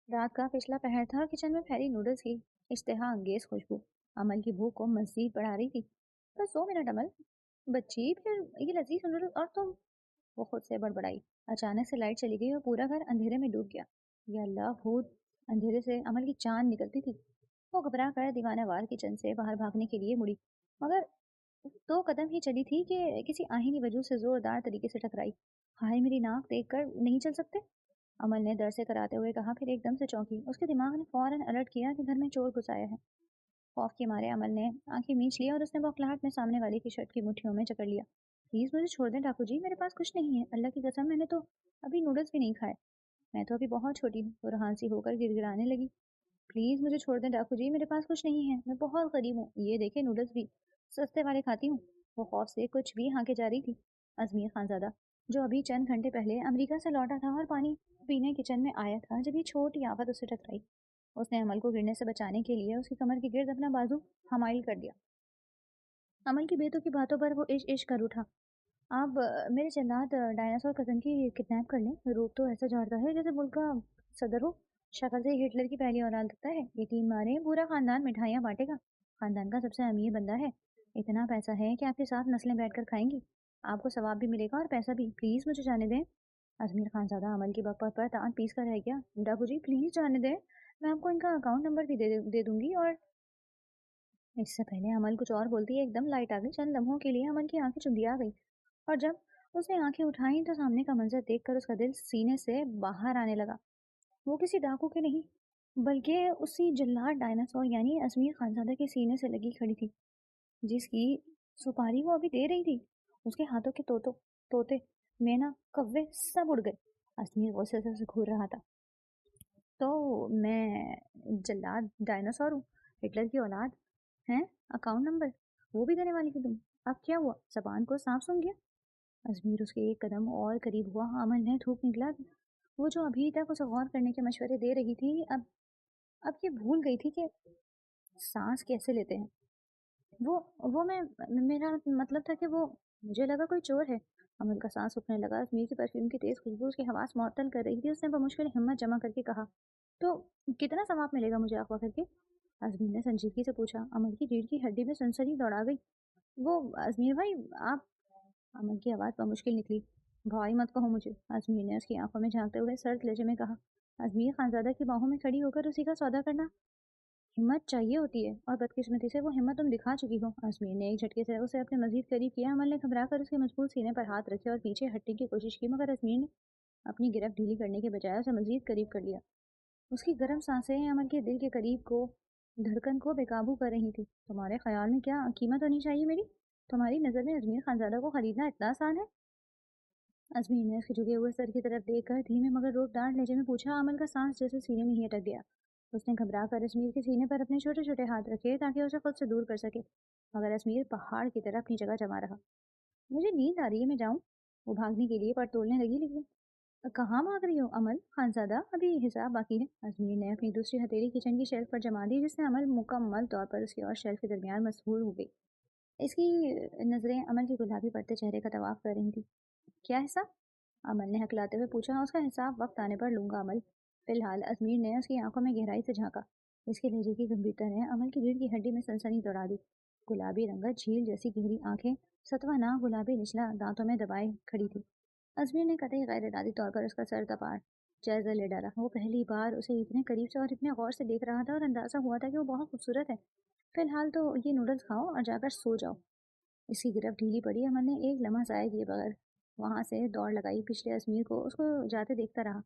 رات کا پچھلا پہر تھا اور کچن میں پھیلی نوڈلز کی اشتہا انگیز خوشبو عمل کی بھوک کو مزید بڑھا رہی تھی۔ بس 2 منٹ عمل، بچی پھر یہ لذیذ نوڈلز اور تم۔ وہ خود سے بڑبڑائی۔ اچانک سے لائٹ چلی گئی اور پورا گھر اندھیرے میں ڈوب گیا۔ یا اللہ، بھوت! اندھیرے سے عمل کی چاند نکلتی تھی۔ وہ گھبرا کر دیوانہ وار کچن سے باہر بھاگنے کے لیے مڑی، مگر 2 قدم ہی چلی تھی کہ کسی آہنی وجود سے زوردار طریقے سے ٹکرائی۔ ہائے میری ناک دیکھ کر نہیں چل سکتے؟ عمل نے در سے کراتے ہوئے کہا، پھر ایک دم سے چونکی۔ اس کے دماغ نے فوراً الرٹ کیا کہ گھر میں چور گھس آیا ہے۔ خوف کے مارے عمل نے آنکھیں میچ لی اور اس نے بوکھلاہٹ میں سامنے والے کی شرٹ کی مٹھیوں میں جکڑ لیا۔ پلیز مجھے چھوڑ دیں ڈاکو جی، میرے پاس کچھ نہیں ہے، اللہ کی قسم میں نے تو ابھی نوڈلز بھی نہیں کھائے، میں تو ابھی بہت چھوٹی ہوں۔ وہ رہانسی ہو کر گر گرانے لگی۔ پلیز مجھے چھوڑ دیں ڈاکو جی، میرے پاس کچھ نہیں ہے، میں بہت غریب ہوں، یہ دیکھیں نوڈلز بھی سستے والے کھاتی ہوں۔ وہ خوف سے کچھ بھی ہانکے جا رہی تھی۔ ازمیر خانزادہ جو ابھی چند گھنٹے پہلے امریکہ سے لوٹا تھا اور پانی پینے کچن میں آیا تھا جب یہ چھوٹی آفت اسے ٹکرائی، اس نے عمل کو گرنے سے بچانے کے لیے اس کی کمر کے گرد اپنا بازو حمائل کر دیا۔ عمل کی بیتوں کی باتوں پر وہ عش کر اٹھا۔ آپ میرے جلاد ڈائناسور کزن کی کڈنیپ کر لیں، روپ تو ایسا جھاڑتا ہے جیسے ملک کا صدر ہو، شکل سے ہٹلر کی پہلی اولاد لگتا ہے، یتیم مارے پورا خاندان مٹھائیاں بانٹے گا، خاندان کا سب سے امیر بندہ ہے، اتنا پیسہ ہے کہ آپ کے ساتھ نسلیں بیٹھ کر کھائیں گی، آپ کو ثواب بھی ملے گا اور پیسہ بھی، پلیز مجھے جانے دیں۔ ازمیر خانزادہ عمل کی بک پر دانت پیس کر رہ گیا۔ ڈاکو جی پلیز جانے دیں، میں آپ کو ان کا اکاؤنٹ نمبر بھی دے دوں گی۔ اور اس سے پہلے عمل کچھ اور بولتی ایک دم لائٹ آ گئی۔ چند لمحوں کے لیے عمل کی آنکھیں چندیا گئی اور جب اس نے آنکھیں اٹھائیں تو سامنے کا منظر دیکھ کر اس کا دل سینے سے باہر آنے لگا۔ وہ کسی ڈاکو کے نہیں بلکہ اسی جلاد ڈائناسور یعنی ازمیر خانزادہ کے سینے سے لگی کھڑی تھی، جس کی سپاری وہ ابھی دے رہی تھی۔ اس کے ہاتھوں کے طوطے، مینا، کوے سب اڑ گئے۔ ازمیر غصے سے گھور رہا تھا۔ تو میں جلاد ڈائناسور ہوں، ہٹلر کی اولاد ہیں، اکاؤنٹ نمبر وہ بھی دینے والی تھی تم؟ اب کیا ہوا؟ زبان کو سانپ سونگھ گیا؟ ازمیر اس کے ایک قدم اور قریب ہوا۔ عمل نے تھوک نکلا۔ وہ جو ابھی تک اسے غور کرنے کے مشورے دے رہی تھی، اب یہ بھول گئی تھی کہ سانس کیسے لیتے ہیں۔ وہ میرا مطلب تھا کہ وہ، مجھے لگا کوئی چور ہے۔ عمل کا سانس رکنے لگا۔ ازمیر کی پرفیوم کی تیز خوشبو اس کی حواس معطل کر رہی تھی۔ اس نے بمشکل ہمت جمع کر کے کہا، تو کتنا ثواب ملے گا مجھے اغوا کر کے؟ ازمیر نے سنجیدگی سے پوچھا۔ عمل کی ریڑھ کی ہڈی میں سنسنی دوڑا گئی۔ وہ ازمیر بھائی آپ، عمل کی آواز بمشکل نکلی، بھائی مت کہو مجھے۔ ازمیر نے اس کی آنکھوں میں جھانکتے ہوئے سرد لہجے میں کہا۔ ازمیر خانزادہ کی باہوں میں کھڑی ہو کر اسی کا سودا کرنا ہمت چاہیے ہوتی ہے، اور بدقسمتی سے وہ ہمت تم دکھا چکی ہو۔ ازمیر نے ایک جھٹکے سے اسے اپنے مزید قریب کیا۔ عمل نے گھبرا کر اس کے مضبوط سینے پر ہاتھ رکھے اور پیچھے ہٹنے کی کوشش کی، مگر ازمیر نے اپنی گرفت ڈھیلی کرنے کے بجائے اسے مزید قریب کر لیا۔ اس کی گرم سانسیں عمل کے دل کے قریب کو دھڑکن کو بے قابو کر رہی تھی۔ تمہارے خیال میں کیا قیمت ہونی چاہیے میری؟ تمہاری نظر میں ازمیر خانزادہ کو خریدنا اتنا آسان ہے؟ ازمیر نے اس کے جھکے ہوئے سر کی طرف دیکھ کر دھیمے مگر روک ڈانٹ لہجے میں پوچھا۔ عمل کا سانس جیسے سینے میں ہی اٹک گیا۔ اس نے گھبرا کر ازمیر کے سینے پر اپنے چھوٹے چھوٹے ہاتھ رکھے تاکہ اسے خود سے دور کر سکے، مگر ازمیر پہاڑ کی طرح اپنی جگہ جما رہا۔ مجھے نیند آ رہی ہے، میں جاؤں؟ وہ بھاگنے کے لیے پر تولنے لگی، لیکن کہاں بھاگ رہی ہو عمل خانزادہ؟ ابھی حساب باقی ہے۔ ازمیر نے اپنی دوسری ہتھیلی کچن کی شیلف پر جما دی، جس سے عمل مکمل طور پر اس کی اور شیلف کے درمیان مسحور ہو گئی۔ اس کی نظریں عمل کے گلابی پڑتے چہرے کا طواف کر رہی تھی۔ کیا حساب؟ عمل نے ہکلاتے ہوئے پوچھا۔ اس کا حساب وقت آنے پر لوں گا عمل، فی الحال۔ ازمیر نے اس کی آنکھوں میں گہرائی سے جھانکا۔ اس کے لہجے کی گمبھیرتا نے عمل کی ریڑھ کی ہڈی میں سنسنی دوڑا دی۔ گلابی رنگت، جھیل جیسی گہری آنکھیں، ستوہ ناک گلابی نچلا دانتوں میں دبائے کھڑی تھی۔ ازمیر نے قطعی غیر ارادی طور پر اس کا سر دبا جائزہ لے ڈالا۔ وہ پہلی بار اسے اتنے قریب سے اور اتنے غور سے دیکھ رہا تھا اور اندازہ ہوا تھا کہ وہ بہت خوبصورت ہے۔ فی الحال تو یہ نوڈلز کھاؤ اور جا کر سو جاؤ۔ اس کی گرفت ڈھیلی پڑی۔ عمل نے ایک لمحہ ضائع کیے بغیر وہاں سے دوڑ لگائی۔ پچھلے ازمیر کو اس کو جاتے دیکھتا رہا۔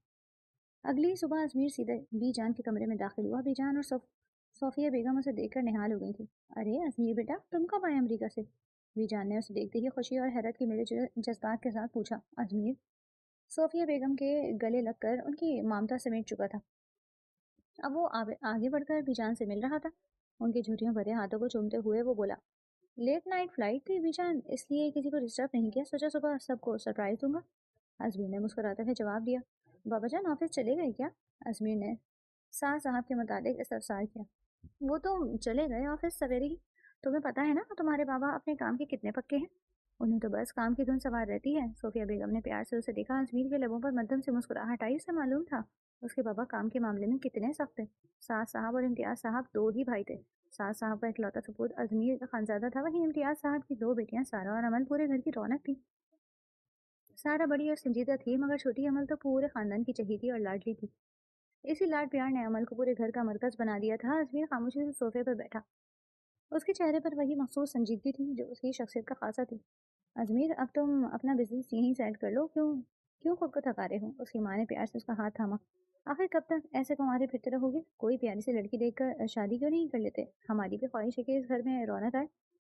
اگلی صبح ازمیر سیدھے بی جان کے کمرے میں داخل ہوا۔ بی جان اور صوفیہ بیگم اسے دیکھ کر نہال ہو گئی تھی۔ ارے ازمیر بیٹا، تم کب آئے امریکہ سے؟ بی جان نے اسے دیکھتے ہی خوشی اور حیرت کے ملے جذبات کے ساتھ پوچھا۔ ازمیر صوفیہ بیگم کے گلے لگ کر ان کی مامتا سمیٹ چکا تھا۔ اب وہ آگے بڑھ کر بی جان سے مل رہا تھا۔ ان کے جھریوں بھرے ہاتھوں کو چومتے ہوئے وہ بولا، لیٹ نائٹ فلائٹ تھی بی جان، اس لیے کسی کو ڈسٹرب نہیں کیا، سوچا صبح سب کو سرپرائز دوں گا۔ ازمیر نے مسکراتے ہوئے جواب دیا۔ بابا جان آفس چلے گئے کیا؟ ازمیر نے ساز صاحب کے متعلق استفسار کیا۔ وہ تو چلے گئے آفس سویرے ہی، تمہیں پتہ ہے نا تمہارے بابا اپنے کام کے کتنے پکے ہیں، انہیں تو بس کام کی دھن سوار رہتی ہے۔ صوفیہ بیگم نے پیار سے اسے دیکھا۔ ازمیر کے لبوں پر مدھم سے مسکراہٹ آئی۔ اسے معلوم تھا उसके पापा काम के मामले में कितने सख्त थे। सास साहब और इम्तियाज़ साहब 2 ही भाई थे। सास साहब का इकलौता सपूत अजमीर का खानजादा था, वहीं इम्तियाज़ साहब की 2 बेटियां सारा और अमल पूरे घर की रौनक थी। सारा बड़ी और संजीदा थी, मगर छोटी अमल तो पूरे खानदान की चहेती और लाडली थी। इसी लाड प्यार ने अमल को पूरे घर का मरकज बना दिया था। अजमीर खामोशी से सोफे पर बैठा, उसके चेहरे पर वही मखसूस संजीदगी थी जो उसकी शख्सियत का खासा थी। अजमीर, अब तुम अपना बिजनेस यहीं सेट कर लो, क्यों क्यों खुद को थका रहे हो? उसकी माँ ने प्यार से उसका हाथ थामा। आखिर कब तक ऐसे कुंवारे फिरते रहोगे? कोई प्यारी सी लड़की देखकर शादी क्यों नहीं कर लेते? हमारी भी ख्वाहिश है कि इस घर में रौनक आए।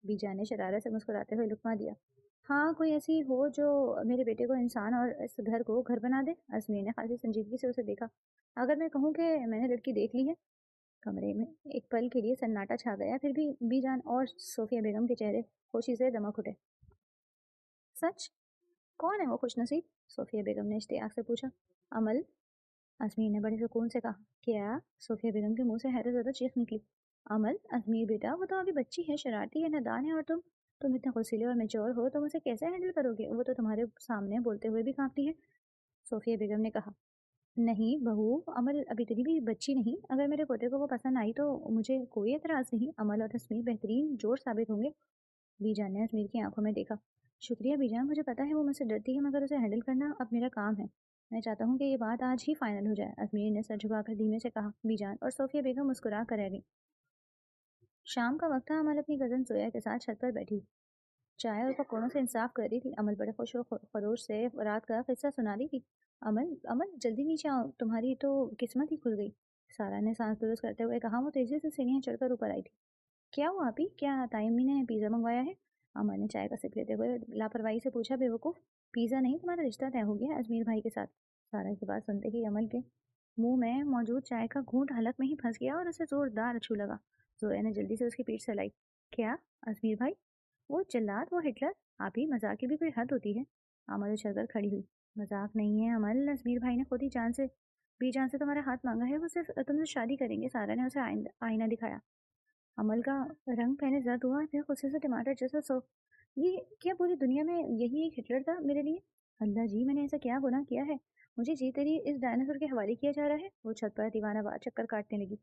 बीजा ने शरारत से मुस्कुराते हुए लुकमा दिया। हाँ, कोई ऐसी हो जो मेरे बेटे को इंसान और इस घर को घर बना दे। अजमीर ने खासी संजीदगी से उसे देखा। अगर मैं कहूँ कि मैंने लड़की देख ली है? कमरे में एक पल के लिए सन्नाटा छा गया, फिर भी बीजान और सोफिया बेगम के चेहरे खुशी से दमक उठे। सच? कौन है वो खुशनसीब? सोफिया बेगम ने इश्तियाक से पूछा। अमल, अजमीर ने बड़े सुकून से कहा। क्या? सोफिया बेगम के मुंह से हैरत ज़्यादा चीख निकली। अमल, अजमीर बेटा, वो तो अभी बच्ची है, शरारती है, नादान है, और तुम इतने खुशीले और मेच्योर हो, तुम उसे कैसे हैंडल करोगे? वो तो तुम्हारे सामने बोलते हुए भी कांपती है। सोफिया बेगम ने कहा। नहीं बहू, अमल अभी तेरी भी बच्ची नहीं। अगर मेरे पोते को वो पसंद आई तो मुझे कोई एतराज़ नहीं। अमल और अजमीर बेहतरीन जोड़ साबित होंगे। बीजान ने अजमीर की आंखों में देखा। शुक्रिया बीजान, मुझे पता है वो मुझसे डरती है, मगर उसे हैंडल करना अब मेरा काम है। मैं चाहता हूँ कि ये बात आज ही फाइनल हो जाए। अजमीर ने सर झुकाकर धीमे से कहा। बीजान और सोफिया बेगम मुस्कुरा कर रह गई। शाम का वक्त था। अमल अपनी कज़न जोया के साथ छत पर बैठी चाय और पकौड़ों से इंसाफ कर रही थी। अमल बड़े खुश और खरोश से रात का किस्सा सुना रही थी। अमल, अमल जल्दी नीचे आओ, तुम्हारी तो किस्मत ही खुल गई। सारा ने सांस दुरुस्त करते हुए कहा। वो तेजी से सीढ़ियाँ चढ़कर ऊपर आई थी। क्या हुआ अभी? क्या तायम्मी ने पिज़्ज़ा मंगवाया है? अमल ने चाय का सिप लेते हुए लापरवाही से पूछा। बेवकूफ़, पिज़्ज़ा नहीं, तुम्हारा रिश्ता तय हो गया अजमीर भाई के साथ। सारा की बात सुनते ही अमल के मुंह में मौजूद चाय का घूंट हलक में ही फंस गया और उसे जोरदार अच्छू लगा। जोया ने जल्दी से उसकी पीठ सहलाई। क्या? अजमीर भाई? वो जल्लाद, वो हिटलर? आप ही, मजाक की भी कोई हद होती है। अमल उछलकर खड़ी हुई। मजाक नहीं है अमल, अजमीर भाई ने खुद ही जान से बेजान से तुम्हारा हाथ मांगा है। वो सिर्फ तुमसे शादी करेंगे। सारा ने उसे आईना दिखाया। अमल का रंग पहले जर्द हुआ, फिर गुस्से से टमाटर जैसा सो। ये क्या पूरी दुनिया में यही एक हिटलर था मेरे लिए? अल्लाह जी, मैंने ऐसा क्या गुनाह किया है? मुझे जी तेरी इस डायनासोर के हवाले किया जा रहा है। वो छत पर दीवानावार चक्कर काटने लगी।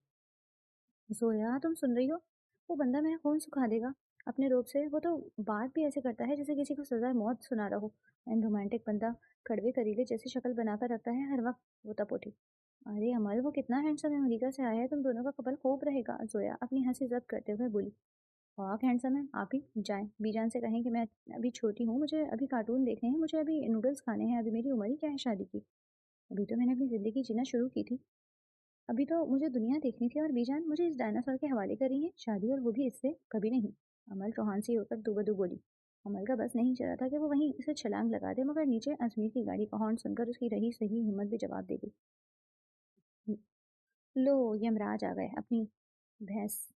जोया, तुम सुन रही हो? वो बंदा मेरा खून सुखा देगा अपने रूप से। वो तो बात भी ऐसे करता है जैसे किसी को सजा मौत सुना रहा हो। एंड रोमांटिक बंदा, कड़वे करीले जैसी शक्ल बनाकर रखता है हर वक्त। वो तप उठी। अरे अमल, वो कितना हैंडसम है, अमेरिका से आया है, तुम दोनों का कपल खूब रहेगा। जोया अपनी हंसी जब्त करते हुए बोली। बहुत हैंडसम है। आप ही जाएं, बीजान से कहें कि मैं अभी छोटी हूँ, मुझे अभी कार्टून देखने हैं, मुझे अभी नूडल्स खाने हैं, अभी मेरी उम्र ही क्या है शादी की। अभी तो मैंने अपनी ज़िंदगी जीना शुरू की थी। अभी तो मुझे दुनिया देखनी थी, और बीजान मुझे इस डायनासोर के हवाले कर रही है शादी, और वो भी इससे? कभी नहीं। अमल चौहान सी होकर दुबदू बोली। अमल का बस नहीं चला था कि वो वहीं इसे छलांग लगा दे, मगर नीचे अजमीर की गाड़ी का हॉर्न सुनकर उसकी रही सही हिम्मत भी जवाब दे गई। लो, यमराज आ गए अपनी भैंस,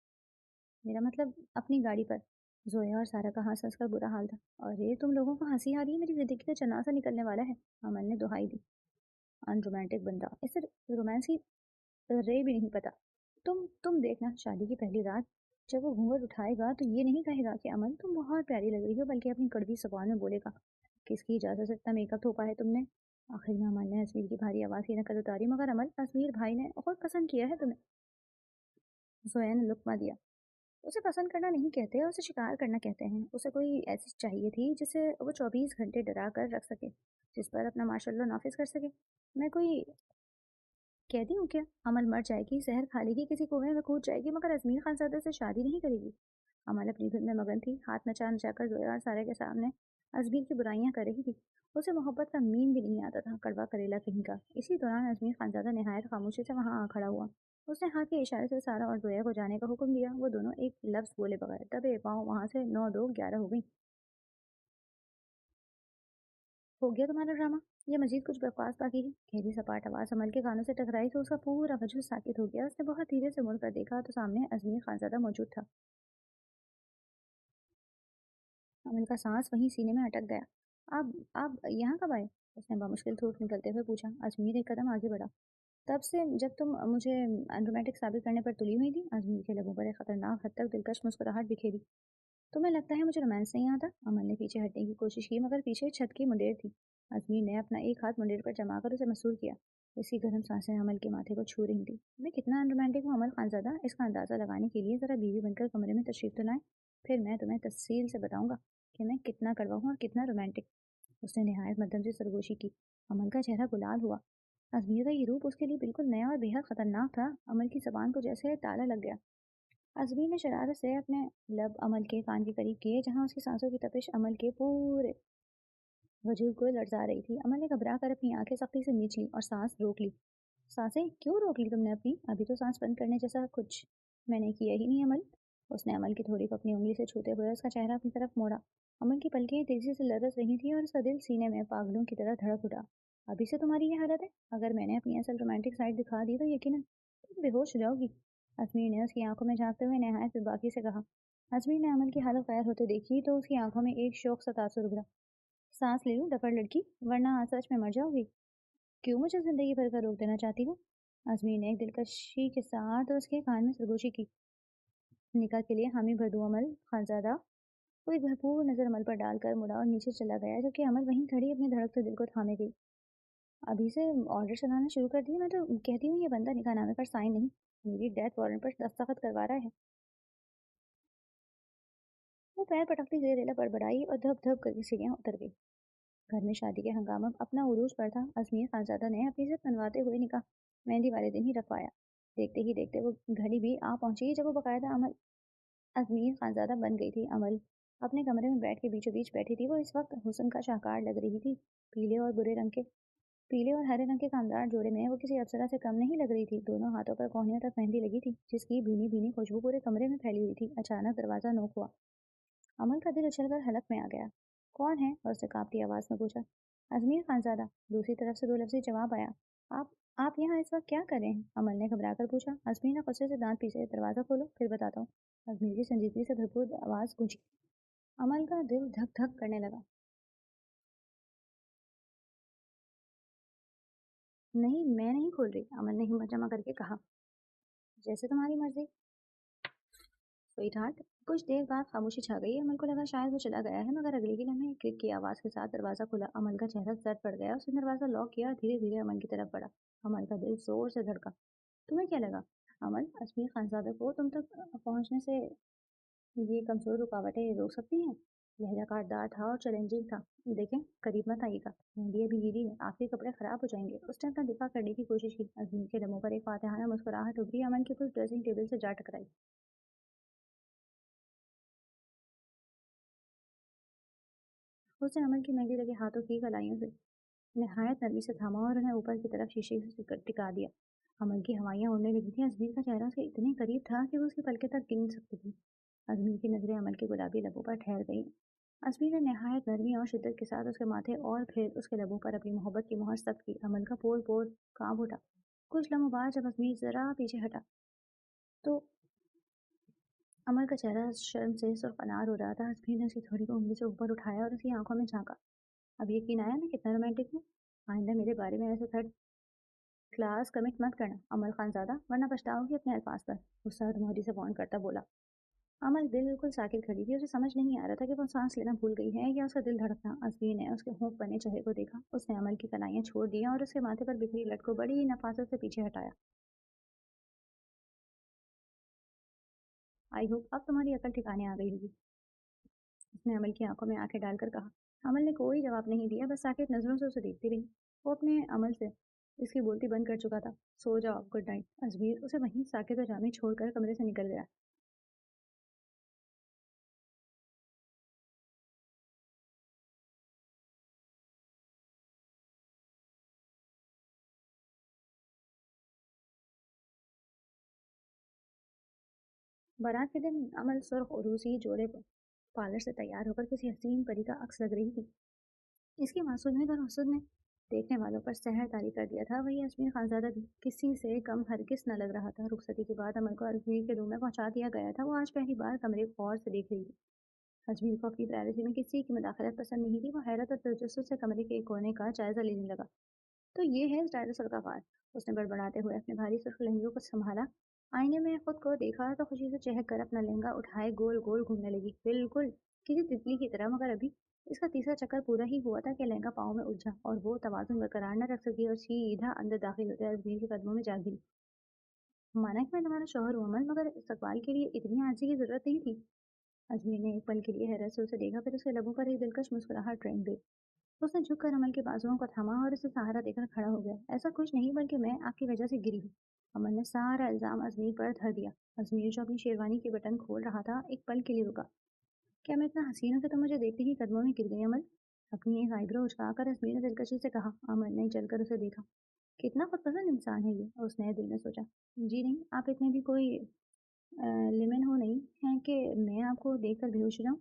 मेरा मतलब अपनी गाड़ी पर। जोया और सारा का हंस हंस कर बुरा हाल था। अरे तुम लोगों को हंसी आ रही है? मेरी जिंदगी का जनाजा निकलने वाला है। अमल ने दुहाई दी। अनरोमांटिक बंदा, इसे रोमांस की रे भी नहीं पता। तुम देखना, शादी की पहली रात जब वो घूंघट उठाएगा तो ये नहीं कहेगा कि अमन तुम बहुत प्यारी लग रही हो, बल्कि अपनी कड़वी जबान में बोलेगा, किसकी इजाजत से इतना मेकअप थोपा है तुमने? आखिर में अमल ने अजमीर की भारी आवाज की नकल उतारी। मगर अमल, अजमीर भाई ने बहुत पसंद किया है तुम्हें। जोया ने लुकमा दिया। उसे पसंद करना नहीं कहते, उसे शिकार करना कहते हैं। उसे कोई ऐसी चाहिए थी जिसे वो 24 घंटे डरा कर रख सके, जिस पर अपना माशाल्लाह नाफिज कर सके। मैं कोई कहती हूँ क्या? अमल मर जाएगी, जहर खा लेगी, किसी कुएं में कूद जाएगी, मगर अजमीर खानजादे से शादी नहीं करेगी। अमल अपनी धुन में मगन थी, हाथ नचा नचा कर जोया और सारे के सामने अजमीर की बुराइयां कर रही थी। उसे मोहब्बत का मीन भी नहीं आता था, कड़वा करेला कहीं का। इसी दौरान अजमीर खानजादा निहायत खामोशी से वहां आ खड़ा हुआ। उसने हाथ के इशारे से सारा और जोया को जाने का हुक्म दिया। वो दोनों एक लफ्ज बोले बगैर दबे पाँव वहां से 9-2-11 हो गई। हो गया तुम्हारा ड्रामा? ये मजीद कुछ बकवास बाकी है? गहरी सपाट आवाज अमल के कानों से टकराई तो उसका पूरा वजूद साकित हो गया। उसने बहुत धीरे से मुड़कर देखा तो सामने अजमीर खानजादा मौजूद था। अमल का सांस वहीं सीने में अटक गया। आप यहाँ कब आए? उसने बामुश्किल थूक निकलते हुए पूछा। अजमीर एक कदम आगे बढ़ा। तब से जब तुम मुझे अनरोमांटिक साबित करने पर तुली हुई थी। अजमीर के लबों पर एक खतरनाक हद तक दिलकश मुस्कुराहट बिखेरी। तुम्हें लगता है मुझे रोमांस नहीं आता? अमल ने पीछे हटने की कोशिश की, मगर पीछे छत की मुंडेर थी। अजमीर ने अपना एक हाथ मुंडेर पर जमाकर उसे मसूर किया। इसी गर्म सांसें अमल के माथे को छू रही थी। मैं कितना अनरोमांटिक हूँ अमल खानज़ादा, इसका अंदाज़ा लगाने के लिए ज़रा बीवी बनकर कमरे में तशरीफ़ तो लाएं, फिर मैं तुम्हें तफसील से बताऊंगा कि मैं कितना कड़वा हूँ और कितना रोमांटिक। उसने नहायत मध्यम से सरगोशी की। अमल का चेहरा गुलाल हुआ। अजमीर का ये रूप उसके लिए बिल्कुल नया और बेहद खतरनाक था। अमल की जबान को जैसे ताला लग गया। अजमीर ने शरारत से अपने लब अमल के कान के करीब किए, जहाँ उसकी सांसों की तपिश अमल के पूरे वजूद को लर्जा रही थी। अमल ने घबरा कर अपनी आंखें सख्ती से मींच ली और सांस रोक ली। सांसें क्यों रोक ली तुमने अपनी? अभी तो सांस बंद करने जैसा कुछ मैंने किया ही नहीं अमल। उसने अमल की थोड़ी को अपनी उंगली से छूते हुए उसका चेहरा अपनी तरफ मोड़ा। अमल की पलकें तेजी से लरस रही थी और उसका दिल सीने में पागलों की तरह धड़क उठा। अभी से तुम्हारी ये हालत है? अगर मैंने अपनी असल रोमांटिक साइड दिखा दी तो यकीनन तुम बेहोश हो जाओगी। अजमीर ने उसकी आंखों में झांकते हुए नहायत बेबाकी से कहा। अजमीर ने अमल की हालत गैर होते देखी तो उसकी आंखों में एक शौक सा तासुर उभरा। सांस ले लूं डफर लड़की, वरना आज सच में मर जाओगी। क्यों मुझे जिंदगी भर का रोक देना चाहती हो? अजमीर ने एक दिलकशी के साथ उसके कान में सरगोशी की। निकाह के लिए हामी भर दूं अमल खानजादा? वो एक भरपूर नजर अमल पर डालकर मुड़ा और नीचे चला गया, जबकि अमल वहीं खड़ी अपने धड़कते दिल को थामे गई। अभी से ऑर्डर चलाना शुरू कर दिया? मैं तो कहती हूँ ये बंदा निकाहनामे पर साइन नहीं, मेरी डेथ वारंट पर दस्तखत करवा रहा है। वो पैर पटकती हुई रेला पर बढ़ाई और धप धप करके सीढ़ियां उतर गई। घर में शादी के हंगामा अपना उरूज पर था। अजमीर खानजादा ने अपनी इज्जत मनवाते हुए निकाह मेहंदी वाले दिन ही रखवाया। देखते ही देखते वो घड़ी भी आ पहुंची जब वो बकायदा अमल अजमीर खानजादा बन गई थी। अमल अपने कमरे में बैठ के बीचों बीच बैठी थी। वो इस वक्त हुस्न का शाहकार लग रही थी। पीले और हरे रंग के कामदार जोड़े में वो किसी अप्सरा से कम नहीं लग रही थी। दोनों हाथों पर कोहनियों तक मेहंदी लगी थी, जिसकी भीनी भीनी खुशबू पूरे कमरे में फैली हुई थी। अचानक दरवाजा नोक हुआ। अमल का दिल उछलकर हलक में आ गया। कौन है? उसने कांपती आवाज में पूछा। अजमीर खानजादा। दूसरी तरफ से दो लफ्जी जवाब आया। आप आप यहाँ इस वक्त क्या कर रहे हैं? अमल ने घबरा कर पूछा। अजमीर ने गुस्से से दांत पीसे। दरवाजा खोलो, फिर बताता हूँ। अजमीर की संजीदगी से भरपूर आवाज गूंजी। अमल का दिल धक धक करने लगा। नहीं, मैं नहीं खोल रही, अमल ने हिम्मत जमा करके कहा। जैसे तुम्हारी मर्जी स्वीटहार्ट। कुछ देर बाद खामोशी छा गई। अमल को लगा शायद वो चला गया है, मगर अगले ही लम्हे क्लिक की आवाज के साथ दरवाजा खुला। अमल का चेहरा सर पड़ गया। उसने दरवाजा लॉक किया और धीरे धीरे अमल की तरफ बढ़ा। अमल का दिल जोर से धड़का। तुम्हें क्या लगा अमल? अजमीर खानजादा को तुम तक पहुंचने से ये कमजोर रुकावटें रोक सकती हैं? लहजा काटदार था और चैलेंजिंग था। देखें, करीब मत आइएगा, मेहंदी अभी गीली है, आपके कपड़े खराब हो जाएंगे। उसने अपना दिफा करने की कोशिश की। अजमीर के लबों पर एक फातिहाना मुस्कुराहट उभरी। अमल की कुछ ड्रेसिंग टेबल से जा टकराई। उसने अमल की मेहंदी लगे हाथों की कलाइयों से निहायत नरमी से थामा और उन्हें ऊपर की तरफ शीशे से टिका दिया। अमल की हवाइयां उड़ने लगी थी। अजमीर का चेहरा उसके इतने करीब था कि वो उसकी पलकें तक गिन सकती थी। अजमीर की नजरें अमल के गुलाबी लबों पर ठहर गईं। अजमीर ने नहायत नरमी और शिद्दत के साथ उसके माथे और फिर उसके लबों पर अपनी मोहब्बत की मुहर सख्त की। अमल का पोर पोर कांप उठा। कुछ लम्हों बाद जब अजमीर जरा पीछे हटा तो अमल का चेहरा शर्म से सुर्ख अनार हो रहा था। अजमीर ने उसकी थोड़ी को उंगली से ऊपर उठाया और उसकी आंखों में झांका। अब यकीन आया मैं कितना रोमांटिक हूँ? आइंदा मेरे बारे में ऐसे थर्ड क्लास कमिट मत करना अमल खानजादा, वरना पछताओगी अपने अल्फाज पर। गुस्सा धुआंधी से फोन करता बोला। अमल बिल्कुल साकित खड़ी थी। उसे समझ नहीं आ रहा था कि वो सांस लेना भूल गई है या उसका दिल धड़कना। अजमीर ने उसके होंठ बने चेहरे को देखा। उसने अमल की कलाइयां छोड़ दी और उसके माथे पर बिखरी लट को बड़ी नफासत से पीछे हटाया। आई होप अब तुम्हारी अकल ठिकाने आ गई होगी, उसने अमल की आंखों में आंखें डालकर कहा। अमल ने कोई जवाब नहीं दिया, बस साकित नजरों से उसे देखती रही। वो अपने अमल से इसकी बोलती बंद कर चुका था। सो जाओ, गुड नाइट। अजमीर उसे वहीं साकित और जामी छोड़कर कमरे से निकल गया। बारात के दिन अमल सुर्ख उरूसी जोड़े पार्लर से तैयार होकर किसी हसीन परी का अक्स लग रही थी। इसकी मासूमियत और हुस्न ने देखने वालों पर सहर तारी कर दिया था। वही अजमीर खानजादा भी किसी से कम हरगिज न लग रहा था। रुखसती के बाद अमल को अजमीर के रूम में पहुंचा दिया गया था। वो आज पहली बार कमरे को गौर से देख रही थी। अजमीर को अपनी प्राइवेसी में किसी की मुदाखलत पसंद नहीं थी। वो हैरत और तजस्सुस से कमरे के एक कोने का जायजा लेने लगा। तो ये है स्टाइलिश सल्काफार, उसने बड़बड़ाते हुए अपने भारी सुर्ख लहंगे को संभाला। आईने में खुद को देखा तो खुशी से चहक कर अपना लहंगा उठाए गोल गोल घूमने लगी, बिल्कुल किसी तितली की तरह। मगर अभी اس کا تیسرا چکر پورا ہی ہوا تھا کہ لہنگا پاؤں میں الجھا اور وہ توازن برقرار نہ رکھ سکی اور سیدھا اندر داخل ہوتے ازمیر کے قدموں میں جا گری۔ مانا کہ میں تمہارا شوہر ہوں عمل، مگر استقبال کے لیے اتنی عاجزی کی ضرورت نہیں تھی۔ ازمیر نے ایک پل کے لیے حیرت سے اسے دیکھا، پھر اس کے لبوں پر ایک دلکش مسکراہٹ رنگ گئی۔ اس نے جھک کر عمل کے بازوؤں کو تھاما اور اسے سہارا دے کر کھڑا ہو گیا۔ ایسا کچھ نہیں، بلکہ میں آپ کی وجہ سے گری ہوں۔ عمل نے سارا الزام ازمیر پر دھر دیا۔ ازمیر جو اپنی شیروانی کی بٹن کھول رہا تھا ایک پل کے لیے رکا۔ کیا میں اتنا حسین ہوں کہ تم مجھے دیکھتے ہی قدموں میں گر گئی عمل؟ اپنی ایک آئیبرو اچکا کر ازمیر نے دلکشی سے کہا۔ عمل نے چل کر اسے دیکھا۔ کتنا خود پسند انسان ہے یہ، اس نے دل میں سوچا۔ جی نہیں، آپ اتنے بھی کوئی لیمن ہو نہیں ہیں کہ میں آپ کو دیکھ کر بےہوش ہو جاؤں۔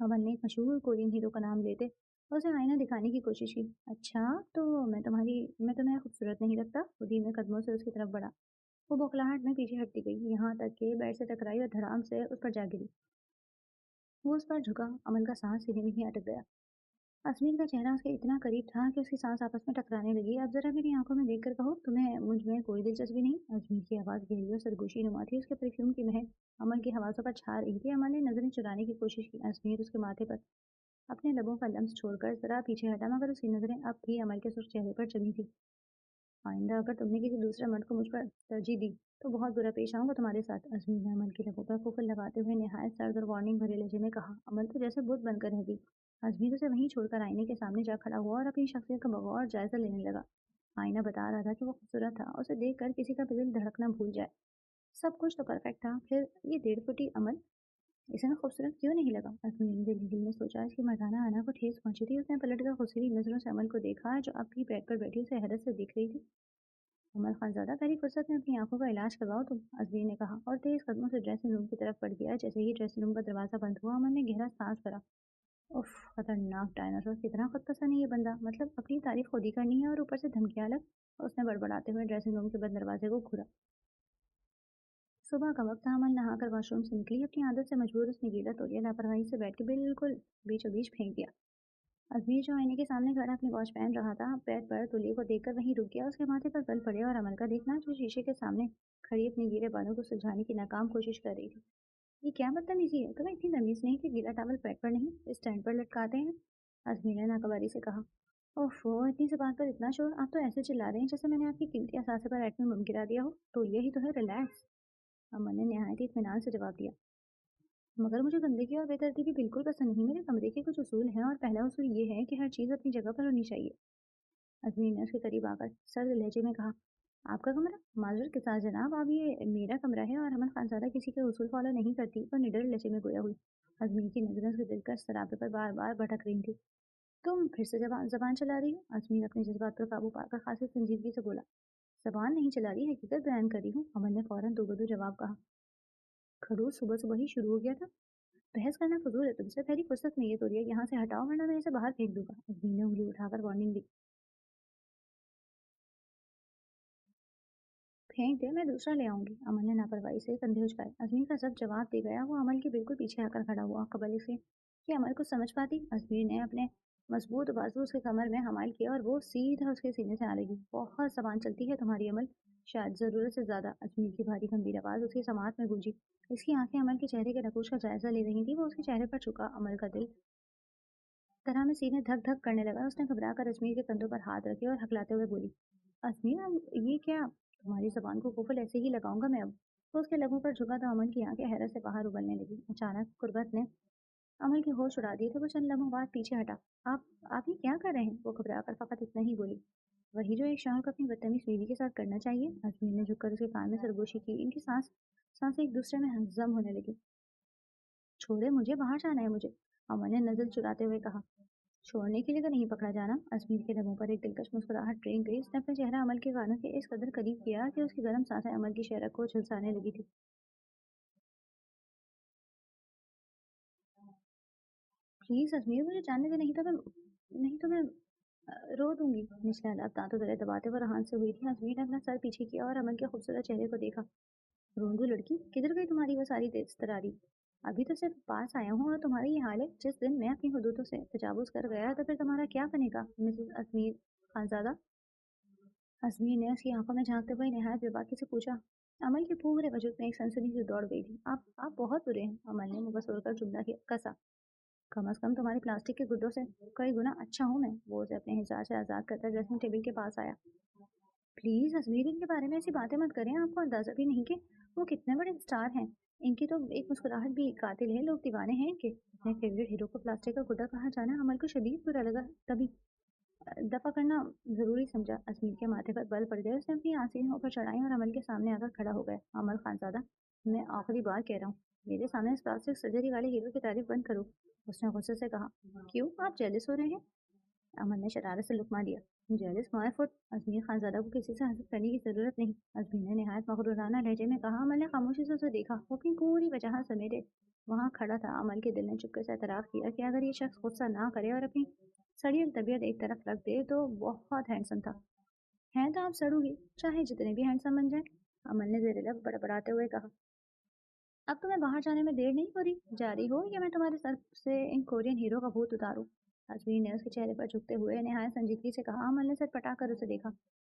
عمل نے ایک مشہور کورین ہیرو کا نام لیتے اسے آئینہ دکھانے کی کوشش کی۔ اچھا تو میں تمہیں خوبصورت نہیں لگتا؟ وہ دھیمے قدموں سے اس کی طرف بڑھا۔ وہ بوکھلاہٹ میں پیچھے ہٹتی گئی، یہاں تک کہ بیڈ سے ٹکرائی اور دھڑام سے اس پر جا گری۔ وہ اس پر جھکا، عمل کا سانس سینے میں ہی اٹک گیا۔ ازمیر کا چہرہ اس کے اتنا قریب تھا کہ اس کی سانس آپس میں ٹکرانے لگی۔ اب ذرا میری آنکھوں میں دیکھ کر کہو، تمہیں مجھ میں کوئی دلچسپی نہیں؟ ازمیر کی آواز گہری اور سرگوشی نما تھی، اس کے پرفیوم کی مہک عمل کی حواسوں پر چھا رہی تھی۔ عمل نے نظریں چرانے کی کوشش کی۔ ازمیر اس کے ماتھے پر اپنے لبوں کا لمس چھوڑ کر ذرا پیچھے ہٹا، مگر اس کی نظریں اب بھی عمل کے سرخ چہرے پر جمی تھی۔ آئندہ اگر تم نے کسی دوسرے مرد کو مجھ پر ترجیح دی تو بہت برا پیش آؤں گا تمہارے ساتھ، ازمیر نے عمل کے لبوں پر قفل لگاتے ہوئے نہایت سرد اور وارننگ بھرے لہجے میں کہا۔ عمل تو جیسے بت بن کر رہ گئی۔ ازمیر اسے وہیں چھوڑ کر آئینے کے سامنے جا کھڑا ہوا اور اپنی شخصیت کا بغور جائزہ لینے لگا۔ آئینہ بتا رہا تھا کہ وہ خوبصورت تھا، اسے دیکھ کر کسی کا بھی دل دھڑکنا بھول جائے۔ سب کچھ تو پرفیکٹ تھا، پھر یہ 1.5 فٹ عمل اسے میں خوبصورت کیوں نہیں لگا؟ ازمیر نے دل میں سوچا۔ اس کی مردانہ انا کو ٹھیس پہنچی تھی۔ اس نے پلٹ کر غصیلی نظروں سے عمل کو دیکھا جو اب بھی بیڈ پر بیٹھی اسے حیرت سے دیکھ رہی تھی۔ عمر خانزادہ، پہلی فرصت میں اپنی آنکھوں کا علاج کرواؤ تم، ازمیر نے کہا اور تیز قدموں سے ڈریسنگ روم کی طرف بڑھ گیا۔ جیسے ہی ڈریسنگ روم کا دروازہ بند ہوا، عمر نے گہرا سانس بھرا۔ اف، خطرناک ڈائناسور، کتنا خود پسند ہے یہ بندہ، مطلب اپنی تعریف خود ہی کرنی ہے اور اوپر سے دھمکیاں الگ۔ اس نے بڑبڑاتے ہوئے ڈریسنگ روم کے بند دروازے کو گھورا۔ صبح کا وقت تھا، عمل نہا کر واش روم سے نکلی۔ اپنی عادت سے مجبور اس نے گیلا تولیہ لاپرواہی سے بیٹھ کے بالکل بیچوں بیچ پھینک دیا۔ ازمیر جو آئینے کے سامنے کھڑا اپنی واچ پہن رہا تھا، بیڈ پر تولیے کو دیکھ کر وہیں رک گیا۔ اس کے ماتھے پر بل پڑے اور عمل کا دیکھنا جو شیشے کے سامنے کھڑی اپنے گیلے بالوں کو سلجھانے کی ناکام کوشش کر رہی تھی۔ یہ کیا بدتمیزی ہے؟ تمہیں اتنی تمیز نہیں کہ گیلا ٹاول بیڈ پر نہیں اسٹینڈ پر لٹکاتے ہیں؟ ازمیر نے ناقابری سے کہا۔ اوفو، اتنی سی بات پر اتنا شور! آپ تو ایسے چلا رہے ہیں جیسے میں نے آپ کی قیمتی اثاثے پر ایٹمی بم گرا دیا ہو۔ تولیہ ہی تو ہے، ریلیکس، عمل نے نہایت اطمینان سے جواب دیا۔ مگر مجھے گندگی اور بے ترتیبی بالکل پسند نہیں۔ میرے کمرے کے کچھ اصول ہیں اور پہلا اصول یہ ہے کہ ہر چیز اپنی جگہ پر ہونی چاہیے۔ ازمیر نے اس کے قریب آ کر سرد لہجے میں کہا۔ آپ کا کمرہ؟ معذرت کے ساتھ جناب، اب یہ میرا کمرہ ہے اور عمل خانزادہ کسی کے اصول فالو نہیں کرتی، وہ نڈر لہجے میں گویا ہوئی۔ ازمیر کی نظریں اس کے دلکش سراپے پر بار بار بھٹک رہی تھی۔ تم پھر سے زبان چلا رہی ہو؟ ازمیر اپنے جذبات پر قابو پا کر خاصی سنجیدگی سے بولا۔ زبان نہیں چلا رہی، حقیقت بیان کر رہی ہوں، عمل نے فوراً دو بدو جواب کہا۔ خڑوس صبح صبح ہی شروع ہو گیا تھا؟ بحث کرنا فضول ہے تم سے، پہلی فرصت میں یہ تولیہ یہاں سے ہٹاؤ ورنہ میں اسے باہر پھینک دوں گا، ازمیر نے انگلی اٹھا کر وارننگ دی۔ پھینک دے، میں دوسرا لے آؤں گی، عمل نے لاپرواہی سے کندھے اچکائے۔ ازمیر کا سب جواب دے گیا۔ وہ عمل کے بالکل پیچھے آ کر کھڑا ہوا، قبل اسے کہ عمل کو سمجھ پاتی۔ ازمیر نے اپنے مضبوط بازو اس کے کمر میں حمال کیا اور وہ سیدھا اس کے سینے سے آ لگی۔ بہت زبان چلتی ہے تمہاری عمل، شاید ضرورت سے زیادہ، ازمیر کی بھاری گمبھیر آواز اس کی سماعت میں گونجی۔ اس کی آنکھیں عمل کے چہرے کے نقوش کا جائزہ لے رہی تھیں۔ وہ اس کے چہرے پر جھکا، عمل کا دل طرح میں سینے دھک دھک کرنے لگا۔ اس نے گھبرا کر ازمیر کے کندھوں پر ہاتھ رکھے اور ہکلاتے ہوئے بولی۔ ازمیر، اب یہ کیا؟ تمہاری زبان کو قفل ایسے ہی لگاؤں گا میں اب؟ وہ اس کے لبوں پر جھکا تو عمل کی آنکھیں حیرت سے باہر ابلنے لگی۔ اچانک قربت نے عمل کے ہوش اڑا دیے تھے۔ وہ چند لمحوں بعد پیچھے ہٹا۔ آپ یہ کیا کر رہے ہیں؟ وہ گھبرا کر فقط اتنا ہی بولی۔ وہی جو ایک شوہر کو اپنی بدتمیز بیوی کے ساتھ کرنا چاہیے، ازمیر نے جھک کر اس کے کان میں سرگوشی کی۔ ان کی سانسیں ایک دوسرے میں ہضم ہونے لگی۔ چھوڑے مجھے، باہر جانا ہے مجھے، عمل نے نزل چراتے ہوئے کہا۔ چھوڑنے کے لیے تو نہیں پکڑا جانا، ازمیر کے لبوں پر ایک دلکش مسکراہٹ رینگ گئی۔ اس نے اپنا چہرہ عمل کے کانوں کے اس قدر قریب کیا کہ اس کی گرم سانسیں عمل کی شہرک کو جھلسانے لگی تھی۔ پلیز ازمیر، مجھے جاننے دے، نہیں تو میں رو دوں گی۔ نچلا لب دانتوں تلے دباتے وہ رہان سے ہوئی تھی۔ ازمیر نے اپنا سر پیچھے کیا اور عمل کے خوبصورت چہرے کو دیکھا۔ روندو لڑکی، کدھر گئی تمہاری وہ ساری دستراری؟ ابھی تو صرف پاس آیا ہوں اور تمہاری یہ حال ہے۔ جس دن میں اپنی حدودوں سے تجاوز کر گیا تو پھر تمہارا کیا بنے گا مسز ازمیر خانزادہ؟ ازمیر نے اس کی آنکھوں میں جھانکتے ہوئے نہایت بے باکی سے پوچھا۔ عمل کے پورے وجود میں ایک سنسنی سی دوڑ گئی تھی۔ آپ بہت برے ہیں، عمل نے منہ بسور کر جملہ کسا۔ कम अज़ कम तुम्हारे प्लास्टिक के गुड्डों से कई गुना अच्छा हूँ मैं। वो उसे अपने हिसाब से आज़ाद करता ड्रेसिंग टेबल के पास आया। प्लीज़ अजमेर इनके बारे में ऐसी बातें मत करें, आपको अंदाज़ा भी नहीं कि वो कितने बड़े स्टार हैं। इनकी तो एक मुस्कुराहट भी कातिल है, लोग दीवाने हैं इनके। अपने फेवरेट हीरो को प्लास्टिक का गुड्डा कहा जाना अमल को शदीद बुरा लगा। तभी दफ़ा करना ज़रूरी समझा। अजमेर के माथे पर बल पड़ गए, उसने अपनी आंखें ऊपर चढ़ाई और अमल के सामने आकर खड़ा हो गया। अमल खानज़ादा, मैं आखिरी बार कह रहा हूँ, मेरे सामने इस प्लास्टिक सर्जरी वाले हीरो की तारीफ बंद करो। उसने गुस्से से कहा। क्यों, आप जेलस हो रहे हैं? अमन ने शरारत से लुकमा दिया। जेलिस माय फुट, अजमीर खानजादा को किसी से हसद करने की जरूरत नहीं, अजमीर ने नहायत मगरूराना लहजे में कहा। अमल ने खामोशी से उसे देखा, वो अपनी पूरी वजह समेटे वहाँ खड़ा था। अमल के दिल ने चुपके से एतराफ़ किया कि अगर ये शख्स गुस्सा ना करे और अपनी सड़ी हुई तबीयत एक तरफ रख दे तो बहुत हैंडसम था। हैं तो आप सड़ूगी, चाहे जितने भी हैंडसम बन जाए, अमल ने जेरे लब बड़बड़ाते हुए कहा। अब तुम्हें बाहर जाने में देर नहीं हो रही, जा रही हो या मैं तुम्हारे सर से इन कोरियन हीरो का भूत उतारूं? अजमीर ने उसके चेहरे पर झुकते हुए नहायत संजीदगी से कहा। अमल ने सर पटाकर उसे देखा।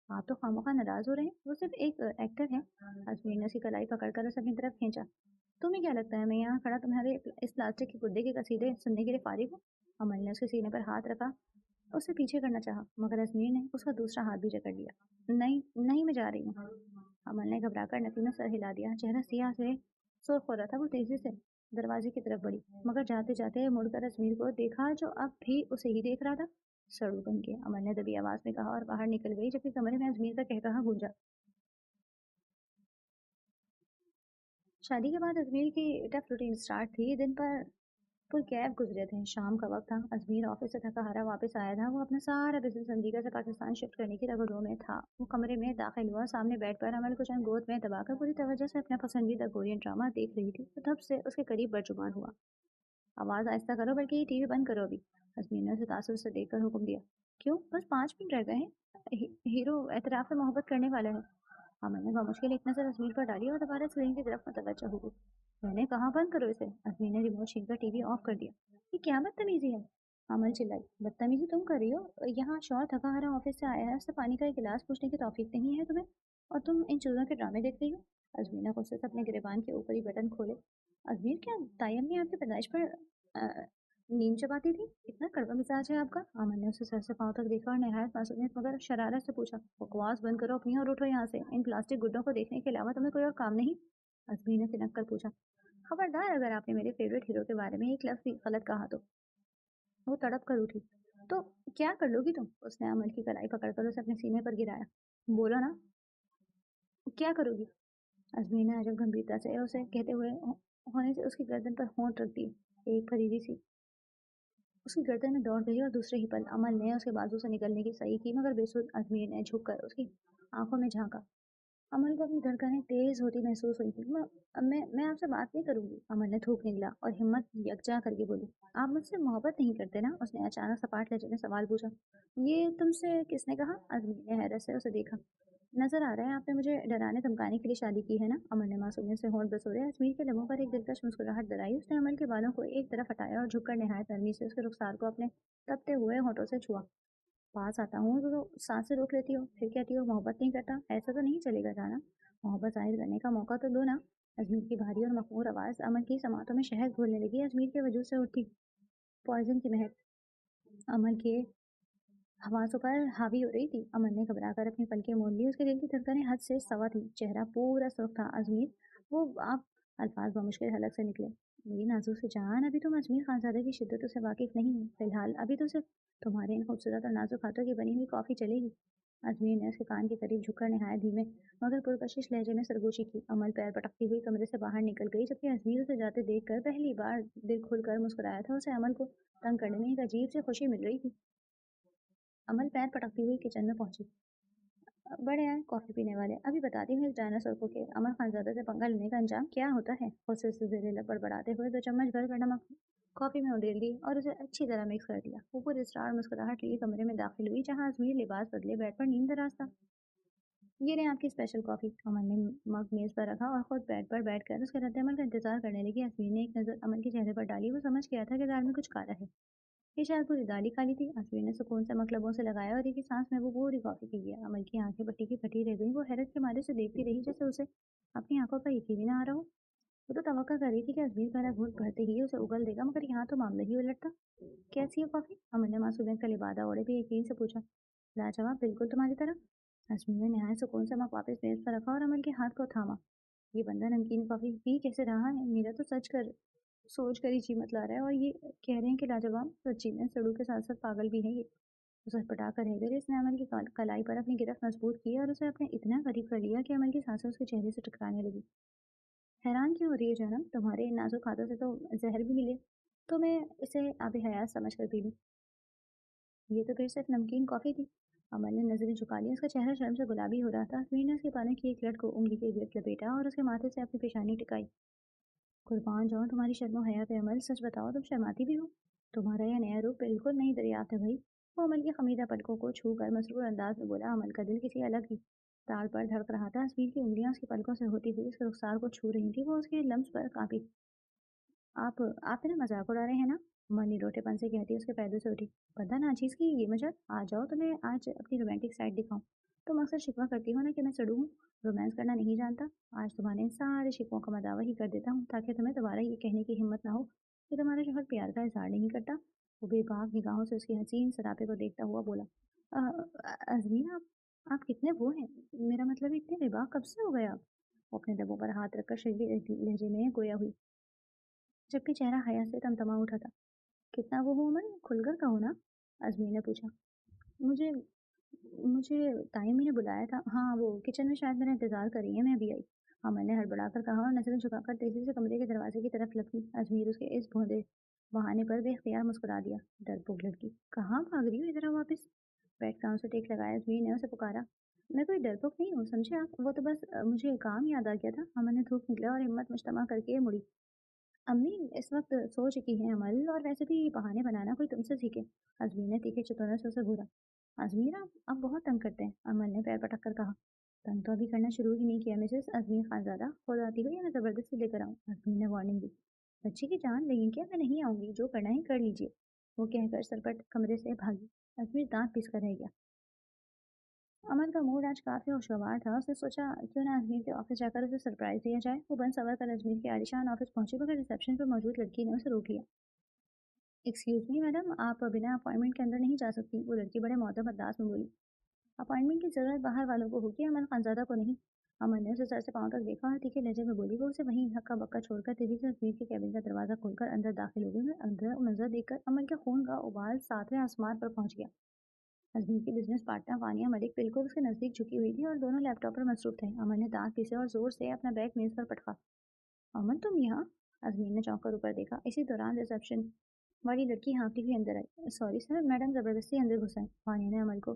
आप तो खामोखा नाराज हो रहे हैं, वो सिर्फ एक एक्टर है। अजमीर ने उसकी कलाई पकड़कर उसे अपनी तरफ खींचा। तुम्हें क्या लगता है मैं यहाँ खड़ा तुम्हारे इस प्लास्टिक के गुड्डे के कसीदे सुनने के लिए फारिग हूँ? अमल ने उसके सीने पर हाथ रखा, उसे पीछे करना चाहा, मगर अजमीर ने उसका दूसरा हाथ भी जकड़ लिया। नहीं नहीं, मैं जा रही हूँ। अमल ने घबराकर नफी में सर हिला दिया, चेहरा सियाह से सुर्ख हो रहा था। वो तेजी से दरवाजे की तरफ बढ़ी, मगर जाते जाते मुड़कर अजमीर को देखा, जो अब भी उसे ही देख रहा था। सड़ू बन के, अमल ने दबी आवाज में कहा और बाहर निकल गई, जबकि कमरे में अजमीर का कहकहा गूंजा। शादी के बाद अजमेर की टफ रूटीन स्टार्ट थी। दिन पर पुर कैब गुजरे थे। शाम का वक्त था। अजमेर ऑफिस से थका हारा वापस आया था। वो अपना सारा बिजनेस अमेरिका से पाकिस्तान शिफ्ट करने की रगड़ों में था। वो कमरे में दाखिल हुआ, सामने बेड पर अमल को चंद गोद में दबाकर पूरी तवज्जो से अपना पसंदीदा कोरियन ड्रामा देख रही थी। तो तब से उसके करीब बदजुबान हुआ। आवाज़ आहिस्ता करो, बल्कि ये टीवी बंद करो अभी। अजमेर ने उसे तासुर से देखकर हुक्म दिया। क्यों, बस 5 मिनट रह गए हैं। हीरो एतराफ़ में मोहब्बत करने वाला है। हाँ, मैंने बामुश्किल एक नज़र अजमीर पर डाली और दोबारा स्क्रीन की तरफ मुतवज्जो हो गई। मैंने कहा बंद करो इसे। अजमीर ने रिमोट छीनकर टीवी ऑफ कर दिया। ये क्या बदतमीजी है? अमल चिल्लाई। बदतमीजी तुम कर रही हो? यहाँ शौहर थका हारा ऑफिस से आया है, उससे पानी का एक गिलास पूछने की तौफीक नहीं है तुम्हें, और तुम इन चूज़ों के ड्रामे देख रही हो? अजमीर ने गुस्से से अपने गिरेबान के ऊपरी बटन खोले। अजमीर, क्या ताई अम्मी आपकी पैदाइश पर अ, नीम चबाती थी? इतना कड़वा मिजाज है आपका? अमन ने उसे सर से पाँव तक देखा और नहायत मासूमियत मगर शरारत से पूछा। बकवास बंद करो अपनी और उठो यहाँ से। इन प्लास्टिक गुड्डों को देखने के अलावा तुम्हें कोई और काम नहीं? अजमीर ने सिनक कर पूछा। खबरदार अगर आपने मेरे फेवरेट हीरो के बारे में एक लफ्ज भी गलत कहा तो। वो तड़प कर उठी। तो क्या कर लोगी तुम? उसने अमल की कलाई पकड़कर उसे अपने सीने पर गिराया। बोलो ना, क्या करोगी? अजमीर ने अजब गंभीरता से उसे कहते हुए होने से उसकी गर्दन पर होंठ रख दी। एक फरीदी सी उसकी गर्दन में दौड़ गई और दूसरे ही पल अमल ने उसके बाजू से निकलने की सही की, मगर बेसुध अजमीर ने झुककर उसकी आंखों में झांका। अमल को अपनी धड़कनें तेज होती महसूस हुई थी। मैं आपसे बात नहीं करूंगी। अमल ने थूक निकला और हिम्मत यकजा करके बोली। आप मुझसे मोहब्बत नहीं करते ना? उसने अचानक सपाट लहजे में सवाल पूछा। ये तुमसे किसने कहा? अजमीर ने हैरत से उसे देखा। नजर आ रहा है आपने मुझे डराने धमकाने के लिए शादी की है ना? अमल ने मासूमियत से होंठ बसोरे। अजमीर के लबों पर एक दिलकश मुस्कुराहट दराई। उसने अमल के बालों को एक तरफ हटाया और झुककर नहायत नरमी से उसके रुखसार को अपने तपते हुए होठों से छुआ। पास आता हूँ तो सांसें रोक लेती हो, फिर कहती हो मोहब्बत नहीं करता। ऐसा तो नहीं चलेगा जाना, मोहब्बत जाहिर करने का मौका तो दो ना। अजमीर की भारी और मखमूर आवाज़ अमल की समातों में शहद घोलने लगी। अजमीर के वजूद से उठी पॉइजन की महक अमल के हवासों पर हावी हो रही थी। अमन ने घबरा कर अपनी पलकें मोड़ ली। उसके दिल की धड़कनें हद से सवा थी, चेहरा पूरा सुर्ख था। अजमीर, वो आप, अल्फाज बमुश्किल हलक से निकले। मेरी नाजुक सी जान, अभी तुम अजमीर खानजादे की शिद्दतों से वाकिफ नहीं हो। फिलहाल अभी तो सिर्फ तुम्हारे इन खूबसूरत और नाजुक हाथों की बनी हुई कॉफ़ी चलेगी। अजमीर ने उसके कान के करीब झुककर नहाया धीमे मगर पुरकशिश लहजे में सरगोशी की। अमल पैर पटकती हुई कमरे से बाहर निकल गई, जबकि अजमीर उसे जाते देखकर पहली बार दिल खुलकर मुस्कुराया था। उसे अमल को तंग करने में एक अजीब सी खुशी मिल रही थी। अमल पैर पटकती हुई किचन में पहुंची। बड़े आए कॉफ़ी पीने वाले, अभी बताती हूँ इस डायनासोर को कि अमर खानजादा से पंगा लेने का अंजाम क्या होता है। गुस्से से ज़ेरे बड़बड़ाते हुए 2 चम्मच भर कर नमक कॉफ़ी में उड़ेल दी और उसे अच्छी तरह मिक्स कर दिया। वो पूरी स्टार मुस्कुराहट लिए कमरे में दाखिल हुई, जहाँ अजमीर लिबास बदले बेड पर नींद दराज था। ये रहे आपकी स्पेशल कॉफ़ी। अमन ने मग मेज़ पर रखा और खुद बेड पर बैठकर उसके रद्द-अमल का इंतजार करने लगी। अजमीर ने एक नज़र अमन के चेहरे पर डाली। वो समझ गया था कि दाल में कुछ काला है। ये शायद पूरी दाल ही खाली थी। अश्विन ने सुकून से मकलबों से लगाया और एक ही सांस में वो पूरी कॉफी पी गया। अमल की आंखें पट्टी की फटी रह गईं। वो हैरत के मारे से देखती रही, जैसे उसे अपनी आंखों पर यकीन ही ना आ रहा हो। वो तो तवक्का कर रही थी कि अजमीर पहला घूंट भरते ही उसे उगल देगा, मगर यहाँ तो मामला ही उलट था। कैसी है कॉफी? अमन ने मासूमियत का लिबादा ओढ़े भी यकीन से पूछा। लाजवाब, बिल्कुल तुम्हारी तरह। अजमीर ने नहायत सुकून से मग वापस मेज पर रखा और अमन के हाथ को थामा। ये बंदा नमकीन कॉफी पी कैसे रहा है? मेरा तो सच कर सोच कर ही जी मत ला रहा है, और ये कह रहे हैं कि लाजवाब। सच्ची में सड़ू के साथ साथ पागल भी है ये। उसे पटा कर रह गई। इसने अमन की कलाई पर अपनी गिरफ्त मजबूत की और उसे अपने इतना करीब कर लिया कि अमन की सांसें उसके चेहरे से टकराने लगी। हैरान क्यों हो रही है जानम? तुम्हारे इन नाजुक हाथों से तो जहर भी मिले, तो मैं इसे आब हयात समझ कर पी लूँ। ये तो फिर सिर्फ नमकीन कॉफी थी। अमन ने नजरें झुका ली। उसका चेहरा शर्म से गुलाबी हो रहा था। मीर ने उसके पानी की एक लट को उंगली के गिर्द लपेटा और उसके माथे से अपनी पेशानी टिकाई। कुर्बान जाऊं तुम्हारी शर्म और हया पे अमल, सच बताओ तुम शर्माती भी हो? तुम्हारा यह नया रूप बिल्कुल नहीं दरियाफ्त है भाई। वो अमल की खमीदा पलकों को छू कर मसरूर अंदाज में बोला। अमल का दिल किसी अलग ही ताल पर धड़क रहा था। अजमीर की उंगलियां उसकी पलकों से होती हुई उसके रुखसार को छू रही थी। वो उसके लम्स पर कांपी। आप मेरा मजाक उड़ा रहे हैं ना? मनी रोटेपन से कहती उसके पैदों से उठी। पता नाचीज की ये मजाक। आ जाओ, तुम्हें आज अपनी रोमांटिक साइड दिखाऊं। तुम अक्सर शिकवा करती हो ना कि मैं सड़ू हूँ, रोमांस करना नहीं जानता। आज तुम्हारे इन सारे शिकवों का मदावा ही कर देता हूँ, ताकि तुम्हें दोबारा ये कहने की हिम्मत ना हो कि तुम्हारा शोहर प्यार का इजहार नहीं करता। वो बेबाक निगाहों से उसकी हसीन सरापे को देखता हुआ बोला। अजमीन, आप कितने वो हैं? मेरा मतलब इतने बेबाक कब से हो गए आप? वो अपने लबों पर हाथ रखकर शरीर लहजे में गोया हुई, जबकि चेहरा हया से तमतमा उठा था। कितना वो हूँ मैं? खुलकर कहो ना, अजमीर ने पूछा। मुझे मुझे ताइमी ने बुलाया था। हाँ, वो किचन में शायद मेरा इंतजार कर रही है, मैं अभी आई। अमन ने हड़बड़ाकर कहा और नजरें झुकाकर तेजी से कमरे के दरवाजे की तरफ लपकी। अजमीर उसके इस भौंदे बहाने पर बेख्तियार मुस्कुरा दिया। डरपोक लड़की, कहाँ भाग रही हो? इधर आओ वापिस। बेड काउंट से टेक लगाया अजमीर ने उसे पुकारा। मैं कोई डरपोक नहीं हूँ, समझे आप? वो तो बस मुझे काम याद आ गया था। अमन ने धूप निकला और हिम्मत मुश्तमा करके मुड़ी। अम्मी इस वक्त सो चुकी हैं अमल, और वैसे भी ये बहाने बनाना कोई तुमसे सीखे। अजमीर ने तीखे चितौने से उसे घूरा। अजमीर, आप बहुत तंग करते हैं, अमल ने पैर पटक कर कहा। तंग तो अभी करना शुरू ही नहीं किया मिसेस अजमीर खानजादा। खुद आती हो या मैं जबरदस्ती लेकर आऊँ? अजमीर ने वार्निंग दी। बच्ची की जान लेंगी क्या? मैं नहीं आऊंगी, जो करना है कर लीजिए। वो कहकर सरपट कमरे से भागी। अजमीर दांत पीस कर रह गया। अमन का मूड आज काफी खुशगवार था। उसने सोचा क्यों ना अजमीर के ऑफिस जाकर उसे सरप्राइज दिया जाए। वो बन सवर कर अजमीर के आलिशान ऑफिस पहुंची, मगर रिसेप्शन पर मौजूद लड़की ने उसे रोक लिया। एक्सक्यूज मी मैडम, आप बिना अपॉइंटमेंट के अंदर नहीं जा सकती। वो लड़की बड़े मौदब अंदाज में बोली। अपॉइंटमेंट की जरूरत बाहर वालों को होगी, अमन खानजादा को नहीं। अमन ने उसे सर से पांव तक देखा और तीखे लहजे में बोली। वो उसे वहीं हक्का बक्का छोड़कर तेजी से अजमीर के कैबिन का दरवाजा खोलकर अंदर दाखिल हो गई। मैं अंदर मंजर देखकर अमन के खून का उबाल सातवें आसमान पर पहुंच गया। अजमीर की बिजनेस पार्टनर वानिया मलिक बिल्कुल उसके नजदीक झुकी हुई थी और दोनों लैपटॉप पर मसरूफ थे। अमन ने दांत पीसे और जोर से अपना बैग मेज पर पटका। अमन, तुम यहाँ? अजमीर ने चौंक कर ऊपर देखा। इसी दौरान रिसेप्शन वाली लड़की हाँफती हुई अंदर आई। सॉरी सर, मैडम जबरदस्ती अंदर घुसाई। वानिया ने अमल को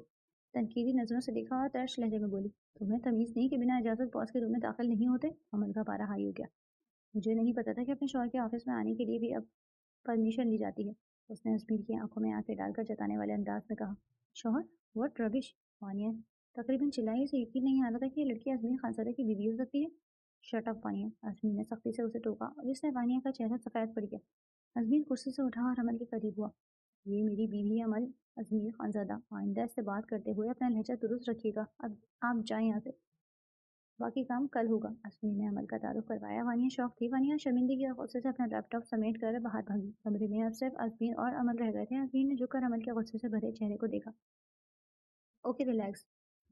तनकीदी नजरों से देखा और तर्श लहजे में बोली। तुम्हें तमीज नहीं कि बिना इजाजत बॉस के रूम में दाखिल नहीं होते? अमल का पारा हाई हो गया। मुझे नहीं पता था कि अपने शौहर के ऑफिस में आने के लिए भी अब परमिशन ली जाती है। उसने अजमीर की आंखों में आंखें डालकर जताने वाले अंदाज में कहा। शौहर? What rubbish! वानिया तकरीबन चिल्लाई। उसे यकीन नहीं आ रहा था कि ये लड़की अजमीर खानसादा की बीवी हो सकती है। Shut up Vaniya! अजमीर ने सख्ती से उसे टोका, जिससे वानिया का चेहरा सफेद पड़ गया। अजमीर कुर्सी से उठा और अमल के करीब हुआ। ये मेरी बीवी है अमल, अजमीर खानजादा। आइंदा इससे बात करते हुए अपना लहजा दुरुस्त रखिएगा। अब आप जाएं यहाँ से, बाकी काम कल होगा। अजमीर ने अमल का तारुफ करवाया। वानिया शौक थी। वानिया शर्मिंदगी और गुस्से से अपना लैपटॉप समेट कर बाहर भागी। कमरे में अब सिर्फ अजमीर और अमल रह गए थे। अजमीर ने झुककर अमल के गुस्से से भरे चेहरे को देखा। ओके रिलैक्स,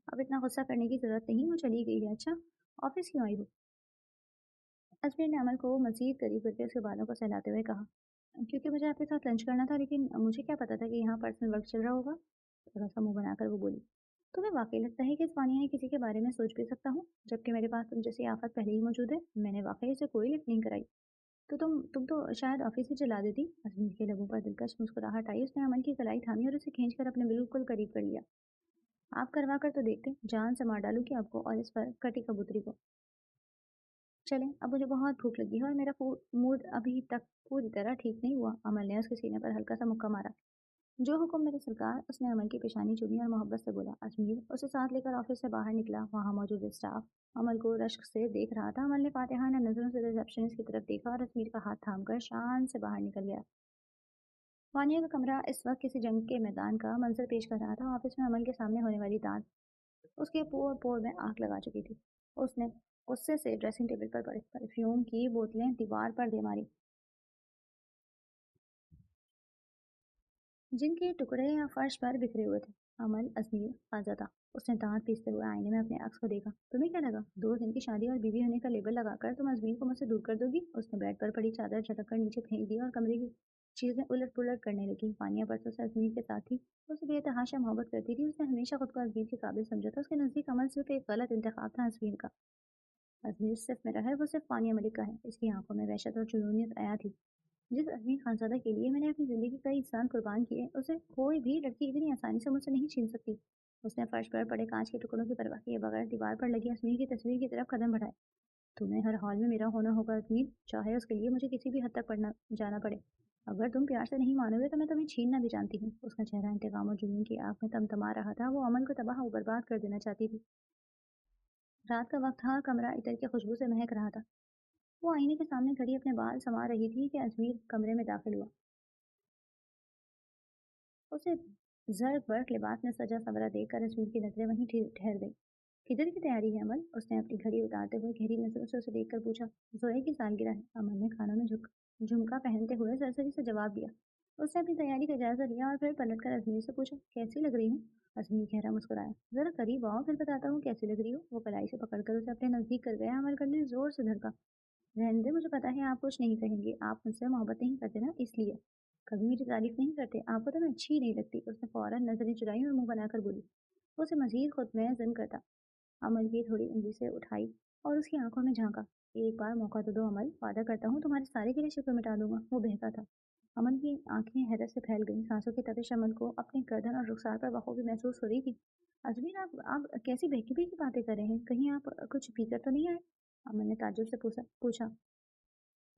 अब इतना गुस्सा करने की जरूरत नहीं, वो चली गई है। अच्छा, ऑफिस क्यों आई हो? अजमीर ने अमल को मजीद करीब करके उसके बालों को सहलाते हुए कहा। क्योंकि मुझे आपके साथ लंच करना था, लेकिन मुझे क्या पता था कि यहाँ पर्सनल वर्क चल रहा होगा। थोड़ा सा मुंह बनाकर वो बोली। तुम्हें वाकई लगता है कि इस वानिया ने किसी के बारे में सोच भी सकता हूँ, जबकि मेरे पास तुम जैसी आफत पहले ही मौजूद है। मैंने वाकई से कोई लिफ्ट नहीं कराई, तो तुम तो शायद ऑफिस ही चला देती। अजमीर के लबों पर दिलकश मुस्कुराहट आई। उसने अमन की कलाई थामी और उसे खींचकर अपने बिल्कुल करीब कर लिया। आप करवा कर तो देखते, जान से मार डालूंगी आपको और इस पर कटी कबूतरी को। चलें, अब मुझे बहुत भूख लगी है और मेरा मूड अभी तक पूरी तरह ठीक नहीं हुआ। अमल ने उसके सीने पर हल्का सा मुक्का मारा। जो हुक्म मेरे सरकार। उसने अमल की पेशानी चूमी और मोहब्बत से बोला। अजमीर उसे साथ लेकर ऑफिस से बाहर निकला। वहाँ मौजूद स्टाफ अमल को रश्क से देख रहा था। अमल ने फातिहाना नजरों से रिसेप्शनिस्ट की तरफ देखा और अजमीर का हाथ थामकर शान से बाहर निकल गया। वानिया का कमरा इस वक्त किसी जंग के मैदान का मंजर पेश कर रहा था। ऑफिस में अमल के सामने होने वाली दांत उसके पोर पोर में आग लगा चुकी थी। उसने गुस्से से ड्रेसिंग टेबल पर पड़े, परफ्यूम की बोतलें दीवार पर दे मारी, जिनके टुकड़े या फर्श पर बिखरे हुए थे। अमल अजमेर ताजा था। उसने दांत पीसते हुए आईने में अपने अक्स को देखा। तुम्हें क्या लगा 2 दिन की शादी और बीवी होने का लेबल लगाकर तुम अजमेर को मुझसे दूर कर दोगी? उसने बेड पर पड़ी चादर झटक कर नीचे फेंक दी और कमरे की चीजें उलट पुलट करने लगी। पानिया परसों से अजमेर के साथ थी। उसे बेतहाशा मोहब्बत करती थी। उसने हमेशा खुद को अजमेर के काबिल समझा था। उसके नजदीक अमल सिर्फ एक गलत इंतखाब था अजमेर का। अजमेर सिर्फ मेरा है, वो सिर्फ पानिया मलिक का है। इसकी आंखों में वहशत और जुनूनियत आया थी। जिस अजमीर खानजादा के लिए मैंने अपनी जिंदगी कई इंसान कुर्बान किए, उसे कोई भी लड़की इतनी आसानी से मुझसे नहीं छीन सकती। उसने फर्श पर पड़े कांच के टुकड़ों की परवाह किए बगैर दीवार पर लगी अजमीर की तस्वीर की तरफ कदम बढ़ाए। तुम्हें हर हाल में मेरा होना होगा अजमीर, चाहे उसके लिए मुझे किसी भी हद तक पढ़ना जाना पड़े। अगर तुम प्यार से नहीं मानोगे तो मैं तुम्हें छीनना भी जानती हूँ। उसका चेहरा इंतकाम और जुनून की आग में तमतमा रहा था। वो अमन को तबाह और बर्बाद कर देना चाहती थी। रात का वक्त था और कमरा इतर की खुशबू से महक रहा था। वो आईने के सामने खड़ी अपने बाल संवार रही थी कि अजमीर कमरे में दाखिल हुआ। उसे जर्क बर्क लिबास में सजा सवरा देखकर अजमीर की नजरें वहीं ठहर गई। किधर की तैयारी है अमल? उसने अपनी घड़ी उतारते हुए गहरी नजरों से उसे देखकर पूछा। जोए की सालगिरह है। अमल ने कानों में झुमका पहनते हुए सरसरी से जवाब दिया। उसने अपनी तैयारी का जायजा लिया और फिर पलटकर अजमीर से पूछा, कैसी लग रही हूँ? अजमीर गहरा मुस्कुराया। जरा करीब आओ, फिर बताता हूँ कैसी लग रही हो। वो कलाई से पकड़कर उसे अपने नजदीक कर गया। अमल का दिल जोर से धड़का। रहने दे, मुझे पता है आप कुछ नहीं कहेंगे। आप मुझसे मोहब्बत नहीं करते ना, इसलिए कभी मेरी तारीफ नहीं करते। आपको तो मैं अच्छी नहीं लगती। उसने फौरन नजरें चुराई और मुंह बनाकर बोली। वो उसे मजीद खुद में जन करता। अमल की थोड़ी उंगली से उठाई और उसकी आंखों में झांका। एक बार मौका तो दो अमल, वादा करता हूँ तुम्हारे सारे गिले शिकवे मिटा दूंगा। वो बहका था। अमन की आंखें हैरत से फैल गईं। सांसों की तपिश अमल को अपने गर्दन और रुखसार पर बखूबी महसूस हो रही थी। अजमीर, आप कैसी बहकी बहकी बातें कर रहे हैं? कहीं आप कुछ पीकर तो नहीं आए? अमल ने ताज्जुब से पूछा।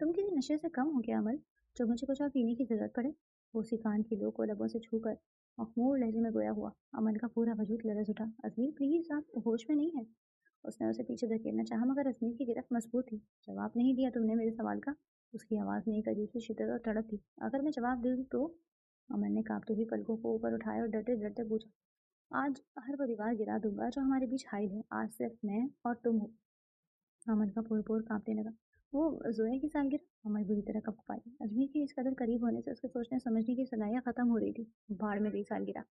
तुम किसी नशे से कम हो क्या अमल, जो मुझे कुछ और पीने की जरूरत पड़े? वो उसी कान की लो को लबों से छूकर मखमूर लहजे में गोया हुआ। अमल का पूरा वजूद लरज उठा। अजमीर प्लीज, आप होश में नहीं है। उसने उसे पीछे धकेलना चाहा मगर अजमीर की गिरफ्त मजबूत थी। जवाब नहीं दिया तुमने मेरे सवाल का? उसकी आवाज में एक अजीब सी शिद्दत और तड़प थी। अगर मैं जवाब दूं तो? अमल ने कांपती हुई पलकों को ऊपर उठाया और डरते डरते पूछा। आज हर वो दीवार गिरा दूंगा जो हमारे बीच हाइल है। आज सिर्फ मैं और तुम हो। अमल का पोर कांपने लगा। वो जोया की सालगिरह? अमल बुरी तरह कप पाई। अजमीर के इस कदर करीब होने से उसके सोचने समझने की सलाहियत खत्म हो रही थी। भाड़ में गई सालगिरह।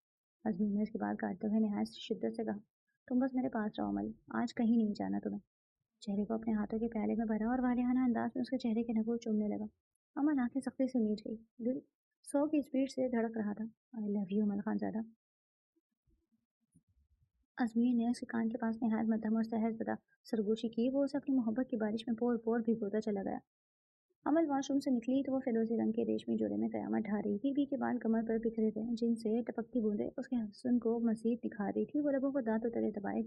अजमीर ने उसकी बात काटते हुए नहायत शिद्दत से कहा, तुम बस मेरे पास रहो अमल, आज कहीं नहीं जाना तुम्हें। चेहरे को अपने हाथों के प्याले में भरा और वालिहाना अंदाज में उसके चेहरे के नगोर चूमने लगा। अमल आंखें सख्ती से मीच गई। दिल 100 की स्पीड से धड़क रहा था। आई लव यू अमल खान ज्यादा। अजमीर ने उसके कान के पास नहायत मध्यम और सहज बदा सरगोशी की। वो उसे अपनी मोहब्बत की बारिश में पोर पोर भिगोता चला गया। अमल वॉशरूम से निकली तो वो फिरोजी रंग के रेशमी जोड़े में कयामत ढा रही थी। बीवी के बाल कमर पर बिखरे थे, जिनसे टपकती बूंदें उसके हसन को मजीद दिखा रही थी। वो लबों को दांतों तले दबाए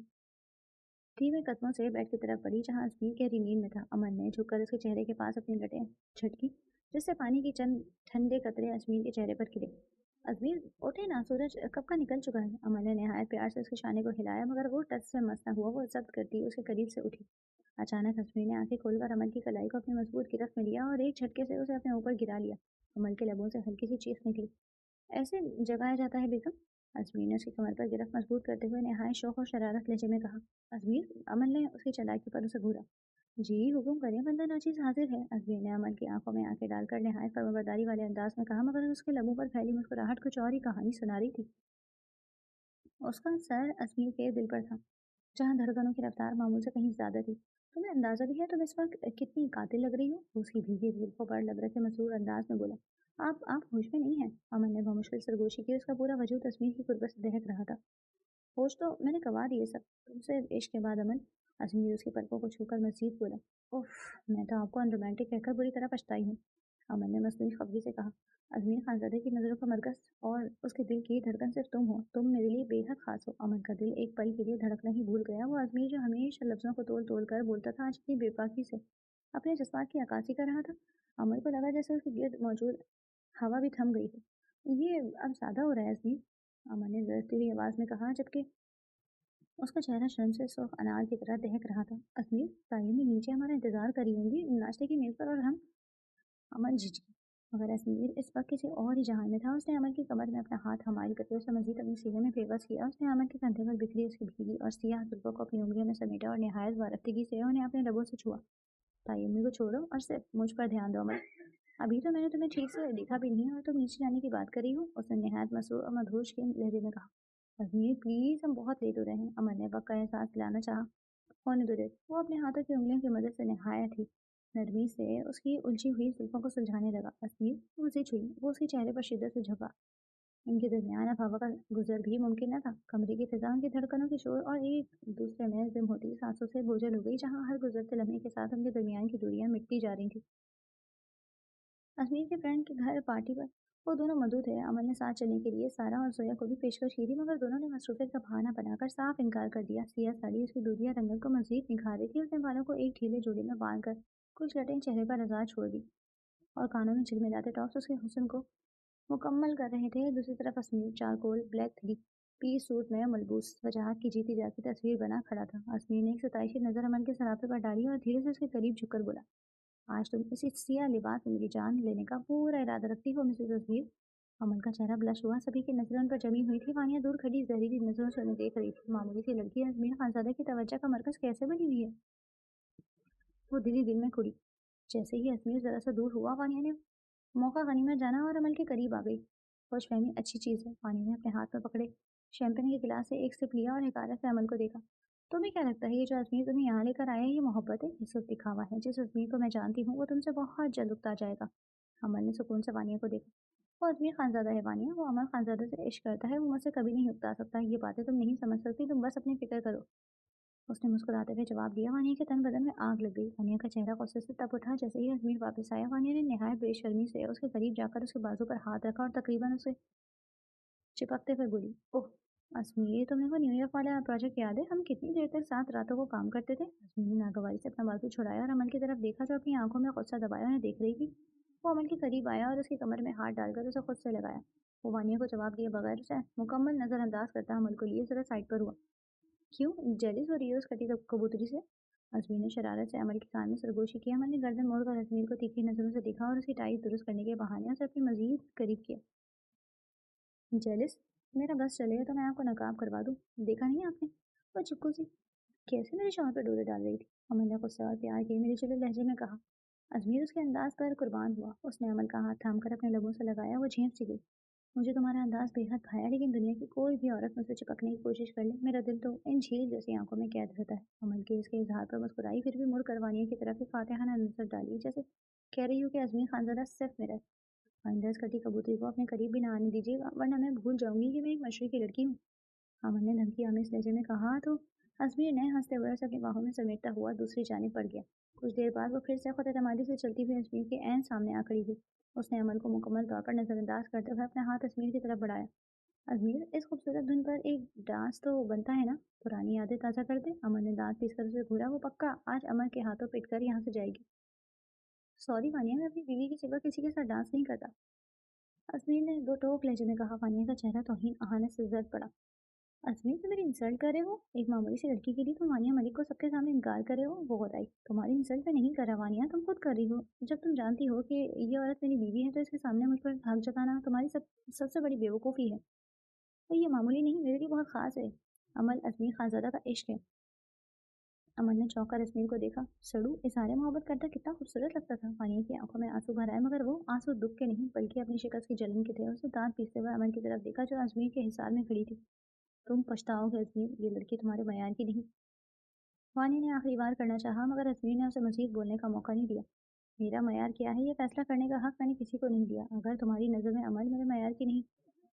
धीमे कदमों से बेड की तरफ बढ़ी, जहां अजमीर गहरी नींद में था। अमन ने झुककर उसके चेहरे के पास अपनी लटें झटकी, जिससे पानी की चंद ठंडे कतरे अजमीर के चेहरे पर गिरे। अजमीर उठे ना, सूरज कब का निकल चुका है। अमन ने नहायत प्यार से उसके शाने को हिलाया मगर वो टस से मस न हुआ। वो जब्त करती उसके करीब से उठी। अचानक अजमीर ने आंखें खोलकर अमल की कलाई को अपनी मजबूत गिरफ्त में लिया और एक झटके से उसे अपने ऊपर गिरा लिया। अमल के लबों से हल्की सी चीख निकली। ऐसे जगाया जाता है बेगम? अजमीर ने उसकी कमर पर गिरफ्त मजबूत करते हुए नहायत शौक और शरारत लहजे में कहा। अजमीर, अमल ने उसकी चालाकी पर उसे घूरा। जी हुक्म करें, बंदा नाचीज हाजिर है। अजमीर ने अमल की आंखों में आंखें डालकर नहायत फर्माबरदारी वाले अंदाज में कहा मगर उसके लबों पर फैली मुस्कुराहट कुछ और ही कहानी सुना रही थी। उसका सर अजमीर के दिल पर था, जहाँ धड़कनों की रफ्तार मामूल से कहीं ज्यादा थी। तुम्हें अंदाजा भी है तुम इस वक्त कितनी कातिल लग रही हो? उसकी भीगी जुल्फों पर लबरत मसरूर अंदाज में बोला। आप होश में नहीं हैं। अमन ने बमुश्किल सरगोशी की। उसका पूरा वजूद तस्वीर की गुर्बत से दहक रहा था। होश तो मैंने गंवा दिए सब, तुमसे इश्क के बाद अमन। अजमीर उसके पलकों को छूकर मजीद बोला। उफ, मैं तो आपको अनरोमांटिक कहकर बुरी तरह पछताई हूँ। अमन ने मसनूई खफगी से कहा। अजमीर खानजादे की नज़रों का मरकज और उसके दिल की धड़कन सिर्फ तुम हो। तुम मेरे लिए बेहद खास हो। अमन का दिल एक पल के लिए धड़कना ही भूल गया। वो अजमीर जो हमेशा लफ्जों को तोल तोल कर बोलता था, आज इतनी बेबाकी से अपने जज्बात की अक्कासी कर रहा था। अमर को लगा जैसे उसके गिर्द मौजूद हवा भी थम गई हो। ये अब ज्यादा हो रहा है अजमीर, अमन ने डरती हुई आवाज में कहा, जबकि उसका चेहरा शर्म से सुर्ख अनार की तरह दहक रहा था। अजमीर, तालीमी नीचे हमारा इंतजार करी होंगी नाश्ते की मेज पर और हम। अमन झिझकी। مگر اسمیر اس وقت کسی اور ہی جہان میں تھا. اس نے عمل کی کمر میں اپنا ہاتھ حمائل کرتے اسے مزید اپنے سینے میں پیوس کیا. اس نے عمل کے کندھے پر بکھری اس کی بھیگی اور سیاہ زلفوں کو اپنی انگلیوں میں سمیٹا اور نہایت وارفتگی سے انہیں اپنے لبوں سے چھوا. تائی امی کو چھوڑو اور صرف مجھ پر دھیان دو عمل. ابھی تو میں نے تمہیں ٹھیک سے دیکھا بھی نہیں اور تم نیچے جانے کی بات کر رہی ہو. اس نے نہایت مسرور اور مدہوش کے لہجے میں کہا. ازمیر پلیز، ہم بہت لیٹ ہو رہے ہیں. عمل نے وقت کا احساس دلانا چاہا. ہونے دو لیٹ. وہ اپنے ہاتھوں کی انگلیوں کی مدد سے نہایت ہی نرمی سے اس کی الجھی ہوئی زلفوں کو سلجھانے لگا. ازمیر وہ اسے چھوئی. وہ اس کے چہرے پر شدت سے جھکا. ان کے درمیان اب ہوا کا گزر بھی ممکن نہ تھا. کمرے کی فضا ان کی دھڑکنوں کی شور اور ایک دوسرے میں ضم ہوتی سانسوں سے بوجھل ہو گئی، جہاں ہر گزرتے لمحے کے ساتھ ان کے درمیان کی دوریاں مٹتی جا رہی تھیں. ازمیر کے فرینڈ کے گھر پارٹی پر وہ دونوں مدعو تھے. عمل نے ساتھ چلنے کے لیے سارا اور زویا کو بھی پیشکش کی تھی، مگر دونوں نے مصروفیت کا بہانہ بنا کر صاف انکار کر دیا. سیاہ ساڑی اس کی دودھیا رنگت کو مزید نکھار رہی تھی. اس نے بالوں کو ایک ڈھیلے جوڑے میں باندھ کر کچھ لٹیں چہرے پر آزاد چھوڑ دی اور کانوں میں جھلملاتے ٹاپس اس کے حسن کو مکمل کر رہے تھے. دوسری طرف اسمیر charcoal black three piece suit میں ملبوس وجاہت کی جیتی جاتی تصویر بنا کھڑا تھا. اسمیر نے ایک ستائشی نظر عمل کے سراپے پر ڈالی اور دھیرے سے اس کے قریب جھک کر بولا. آج تم اسی سیاہ لباس میں میری جان لینے کا پورا ارادہ رکھتی ہو مسز ازمیر. عمل کا چہرہ بلش ہوا. سبھی کی نظریں ان پر جمی ہوئی تھی. وانیہ دور کھڑی زہریلی نظروں سے انہیں دیکھ رہی تھی. معمولی سی لڑکی ازمیر خانزادہ کی توجہ کا مرکز کیسے بنی ہوئی ہے؟ وہ دل میں کھڑی. جیسے ہی ازمیر ذرا سا دور ہوا، وانیہ نے موقع غنیمت جانا اور عمل کے قریب آ گئی. خوش فہمی اچھی چیز ہے. وانیہ نے اپنے ہاتھ میں پکڑے شیمپین کے گلاس سے ایک سپ لیا اور حقارت سے عمل کو دیکھا. تمہیں کیا لگتا ہے یہ جو ازمیر تمہیں یہاں لے کر آیا ہے یہ محبت ہے؟ یہ صرف دکھاوا ہے. جس ازمیر کو میں جانتی ہوں وہ تم سے بہت جلد اکتا جائے گا. عمل نے سکون سے وانیہ کو دیکھا. وہ ازمیر خانزادہ ہے وانیہ. وہ عمل خانزادہ سے عشق کرتا ہے. وہ مجھ سے کبھی نہیں اکتا سکتا. یہ باتیں تم نہیں سمجھ سکتی. تم بس اپنی فکر کرو. اس نے مسکراتے ہوئے جواب دیا. وانیہ کے تن بدن میں آگ لگ گئی. وانیہ کا چہرہ غصے سے تپ اٹھا. جیسے ہی ازمیر واپس آیا، وانیہ نے نہایت بے شرمی سے اس کے قریب جا کر اس کے بازو پر ہاتھ رکھا اور تقریباً اسے چپکتے ہوئے بولی. اوہ ازمیر، تمہیں وہ نیو یارک والا پروجیکٹ یاد ہے؟ ہم کتنی دیر تک ساتھ راتوں کو کام کرتے تھے؟ ازمیر نے ناگواری سے اپنا بازو چھڑایا اور عمل کی طرف دیکھا جو اپنی آنکھوں میں غصہ دبایا انہیں دیکھ رہی تھی. وہ عمل کے قریب آیا اور اس کی کمر میں ہاتھ ڈال کر اسے خود سے لگایا. وہ وانیہ کو جواب دیے بغیر اسے مکمل نظر انداز کرتا عمل کو لیے ذرا سائڈ پر ہوا. کیوں جیلس ہو رہی ہے اس کٹی کبوتری سے؟ ازمیر نے شرارت سے عمل کے کان میں سرگوشی کیا. عمل نے گردن موڑ کر ازمیر کو تیکھی نظروں سے دیکھا اور اس کی ٹائٹ درست کرنے کے بہانے اسے اپنی مزید قریب کیا. جیلس؟ میرا بس چلے تو میں آپ کو نقاب کروا دوں. دیکھا نہیں آپ نے وہ چپکو سی کیسے میرے شوہر پہ ڈورے ڈال رہی تھی؟ عمل نے غصہ اور پیار کے میرے چلے لہجے میں کہا. ازمیر اس کے انداز پر قربان ہوا. اس نے عمل کا ہاتھ تھام کر اپنے لبوں سے لگایا. وہ جھینپ سی گئی. مجھے تمہارا انداز بے حد بھایا، لیکن دنیا کی کوئی بھی عورت مجھ سے چپکنے کی کوشش کر لے میرا دل تو ان جھیل جیسی آنکھوں میں قید ہوتا ہے. عمل کے اس کے اظہار پر مسکرائی، پھر بھی مڑ کر وانیہ کی طرف ایک فاتحانہ نظر ڈالی، جیسے کہہ رہی ہوں کہ ازمیر خانزادہ صرف میرا ہے. آئندہ اس کٹی کبوتری کو اپنے قریب بھی نہ آنے دیجیے گا، ورنہ میں بھول جاؤں گی کہ میں ایک مشرقی لڑکی ہوں. عمل نے دھمکی آمیز لہجے میں کہا تو ازمیر نے ہنستے ہوئے اسے اپنی باہوں میں سمیٹتا ہوا دوسری جانب پڑ گیا. کچھ دیر بعد وہ پھر سے خود اعتمادی سے چلتی ہوئی ازمیر کے عین سامنے آ کھڑی ہوئی. اس نے عمل کو مکمل طور پر نظر انداز کرتے ہوئے اپنا ہاتھ ازمیر کی طرف بڑھایا. ازمیر، اس خوبصورت دھن پر ایک ڈانس تو بنتا ہے نا؟ پرانی یادیں تازہ کر دے. عمل نے دانت پیس کر اسے گھورا. وہ پکا آج عمل کے ہاتھوں پٹ کر یہاں سے جائے گی. سوری وانیہ، میں اپنی بیوی کی جگہ کسی کے ساتھ ڈانس نہیں کرتا. ازمیر نے دو ٹوک لہجے میں کہا. وانیہ کا چہرہ توہین اہانت سے زرد پڑا. ازمیر، تم میری انسلٹ کر رہے ہو؟ ایک معمولی سی لڑکی کے لیے تم وانیہ ملک کو سب کے سامنے انکار کر رہے ہو؟ وہ غوطائی. تمہاری انسلٹ میں نہیں کر رہا وانیہ، تم خود کر رہی ہو. جب تم جانتی ہو کہ یہ عورت میری بیوی ہے تو اس کے سامنے مجھ پر حق جتانا تمہاری سب سے بڑی بیوقوفی ہے. تو یہ معمولی نہیں، میرے لیے بہت خاص ہے. عمل ازمیر خانزادہ کا عشق ہے. عمل نے چونک کر ازمیر کو دیکھا. سڑو اظہار محبت کرتا کتنا خوبصورت لگتا تھا. وانیہ کی آنکھوں میں آنسو بھر آئے، مگر وہ آنسو دکھ کے نہیں بلکہ اپنی شکست کی جلن کے تھے. اس نے دانت پیستے ہوئے عمل کی طرف دیکھا جو ازمیر کے حصار میں کھڑی تھی. تم پچھتاؤ گے ازمیر، یہ لڑکی تمہارے معیار کی نہیں. وانیہ نے آخری بار کرنا چاہا، مگر ازمیر نے اسے مزید بولنے کا موقع نہیں دیا. میرا معیار کیا ہے یہ فیصلہ کرنے کا حق میں نے کسی کو نہیں دیا. اگر تمہاری نظر میں عمل میرے معیار کی نہیں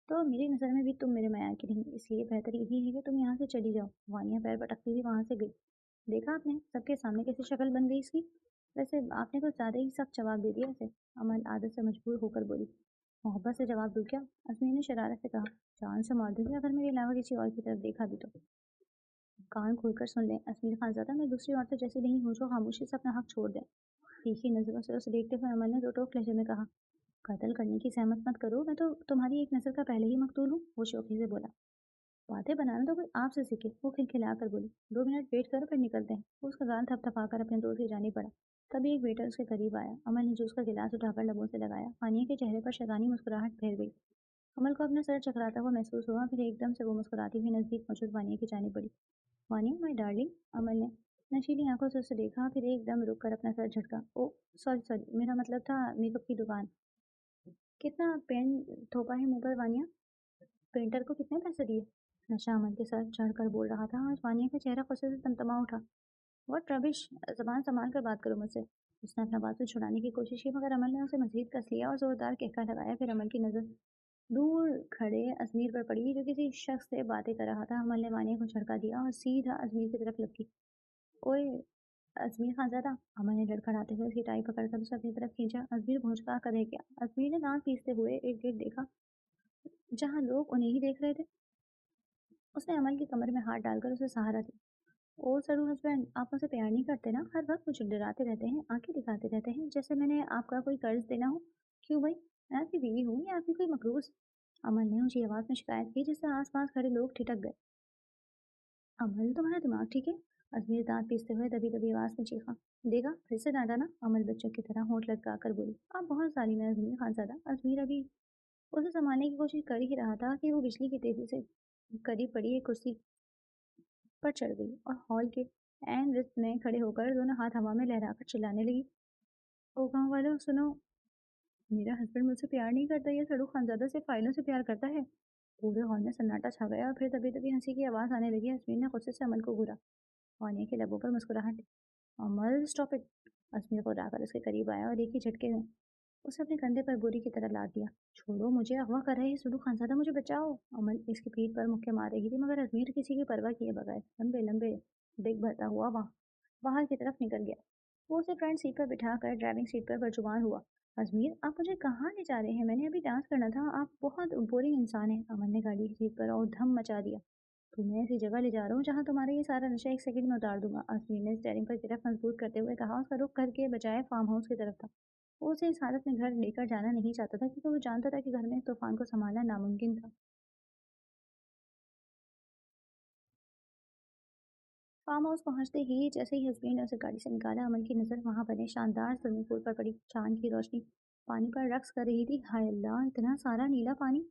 تو میری نظر میں بھی تم میرے معیار کی نہیں. اس لیے بہتر یہی ہے کہ تم یہاں سے چلی جاؤ. وانیہ پیر پٹکتی ہوئی وہاں سے گئی. دیکھا آپ نے سب کے سامنے کیسی شکل بن گئی اس کی؟ ویسے آپ نے کچھ زیادہ ہی سخت جواب دے دیا اسے. عمل عادت سے مجبور ہو کر بولی. محبت سے جواب دوں کیا؟ ازمیر نے شرارت سے کہا. جان سے مار دوں گی اگر میرے علاوہ کسی اور کی طرف دیکھا بھی تو. کان کھول کر سن لیں ازمیر خانزادہ، میں دوسری عورتوں جیسی نہیں ہوں جو خاموشی سے اپنا حق چھوڑ دیں. تیکھی نظروں سے اسے دیکھتے ہوئے عمل نے دو ٹوک لہجے میں کہا. قتل کرنے کی زحمت مت کرو، میں تو تمہاری ایک نظر کا پہلے ہی مقتول ہوں. وہ شوخی سے بولا. باتیں بنانا تو کوئی آپ سے سیکھے. وہ کھلکھلا کر بولی. 2 منٹ ویٹ کرو پھر نکلتے ہیں. وہ اس کا گال تھپ تھپا کر اپنے دوست کی جانب بڑھا. तभी एक वेटर उसके करीब आया। अमल ने जूस का गिलास उठाकर लबों से लगाया। हानिया के चेहरे पर शैतानी मुस्कुराहट फैल गई। अमल को अपना सर चकराता हुआ महसूस हुआ। फिर एकदम से वो मुस्कुराती हुई नजदीक मौजूद वानिया की जाने पड़ी। Vaniya, my darling. अमल ने नशीली आंखों से उसे देखा, फिर एकदम रुक कर अपना सर झटका। ओ सॉरी सॉरी, मेरा मतलब था मेकअप की दुकान। कितना पेंट थोपा है मुंह पर वानिया? पेंटर को कितने पैसे दिए? नशा अमल के सर चढ़कर बोल रहा था। आज वानिया का चेहरा गुस्से से तमतमा उठा। व्हाट रबिश, जबान संभाल कर बात करो मुझसे। उसने अपना बात से छुड़ाने की कोशिश की, मगर अमल ने उसे मजीद कस लिया और जोरदार कहका लगाया। फिर अमल की नजर दूर खड़े अजमीर पर पड़ी, जो किसी शख्स से बातें कर रहा था। अमल ने वानिया को झटका दिया और सीधा अजमीर की तरफ लपकी। ओए अजमीर खानजादा। अमल ने लड़खड़ाते हुए उसकी टाई पकड़कर उसे अपनी तरफ खींचा। अजमीर भौंचका कर रह गया। अजमीर ने दांत पीसते हुए एक गेट देखा जहां लोग उन्हें ही देख रहे थे। उसने अमल की कमर में हाथ डालकर उसे सहारा दिया। ओ सरू हस्बैंड, आप मुझसे प्यार नहीं करते ना? हर वक्त मुझे डराते रहते हैं, आंखें दिखाते रहते हैं, जैसे मैंने आपका कोई कर्ज देना हो। क्यों भाई, मैं आपकी बीवी हूँ या आपकी कोई मकरूज? अमल ने ऊंची आवाज में शिकायत की, जिससे आसपास खड़े लोग ठिठक गए। अमल, तुम्हारा दिमाग ठीक है? अजमीर दांत पीसते हुए दबी दबी आवाज में चीखा। देखा, फिर से डांटा ना? अमल बच्चों की तरह होंठ लटका कर बोली। आप बहुत जालिम है अजमीर खानजादा। अजमीर अभी उसे संभालने की कोशिश कर ही रहा था कि वो बिजली की तेजी से करीब पड़ी एक कुर्सी पर चढ़ गई और हॉल के एन रिस्ट में खड़े होकर दोनों हाथ हवा में लहराकर चिल्लाने लगी। ओ गाँव वालों सुनो, मेरा हस्बैंड मुझसे प्यार नहीं करता, ये सड़ू खानजादा से फाइलों से प्यार करता है। पूरे हॉल में सन्नाटा छा गया और फिर तभी तभी हंसी की आवाज आने लगी। अजमीर ने गुस्से से अमल को घूरा। वानिया के लबों पर मुस्कुराहट। अमल स्टॉप इट। अजमीर को उठाकर उसके करीब आया और एक ही झटके में उसे अपने कंधे पर बोरी की तरह लाद दिया। छोड़ो मुझे, अगवा कर रहे हैं सड़ू खानजादा, मुझे बचाओ। अमल इसकी पीठ पर मुक्के मार रही थी, मगर अजमीर किसी की परवाह किए बगैर लंबे लंबे डिग भरता हुआ वहां बाहर की तरफ निकल गया। वो उसे फ्रंट सीट पर बिठाकर ड्राइविंग सीट पर बरजुबान हुआ। अजमीर, आप मुझे कहाँ ले जा रहे हैं? मैंने अभी डांस करना था। आप बहुत बोरिंग इंसान हैं। अमन ने गाड़ी की सीट पर और धम मचा दिया। तुम्हें ऐसी जगह ले जा रहा हूँ जहाँ तुम्हारा ये सारा नशा एक सेकंड में उतार दूंगा। अजमीर ने स्टेयरिंग पर गिरफ्त मजबूत करते हुए कहा। उसका रुख घर के बजाय फार्म हाउस की तरफ था। वो उसे इस हालत में घर लेकर जाना नहीं चाहता था, क्योंकि वो जानता था कि घर में तूफान को संभालना नामुमकिन था। फार्म हाउस पहुंचते ही जैसे ही हस्बैंड ने उसे गाड़ी से निकाला, अमन की नज़र वहां बने शानदार स्विमिंग पूल पर पड़ी। चांद की रोशनी पानी पर रक्स कर रही थी। हाय अल्लाह, इतना सारा नीला पानी!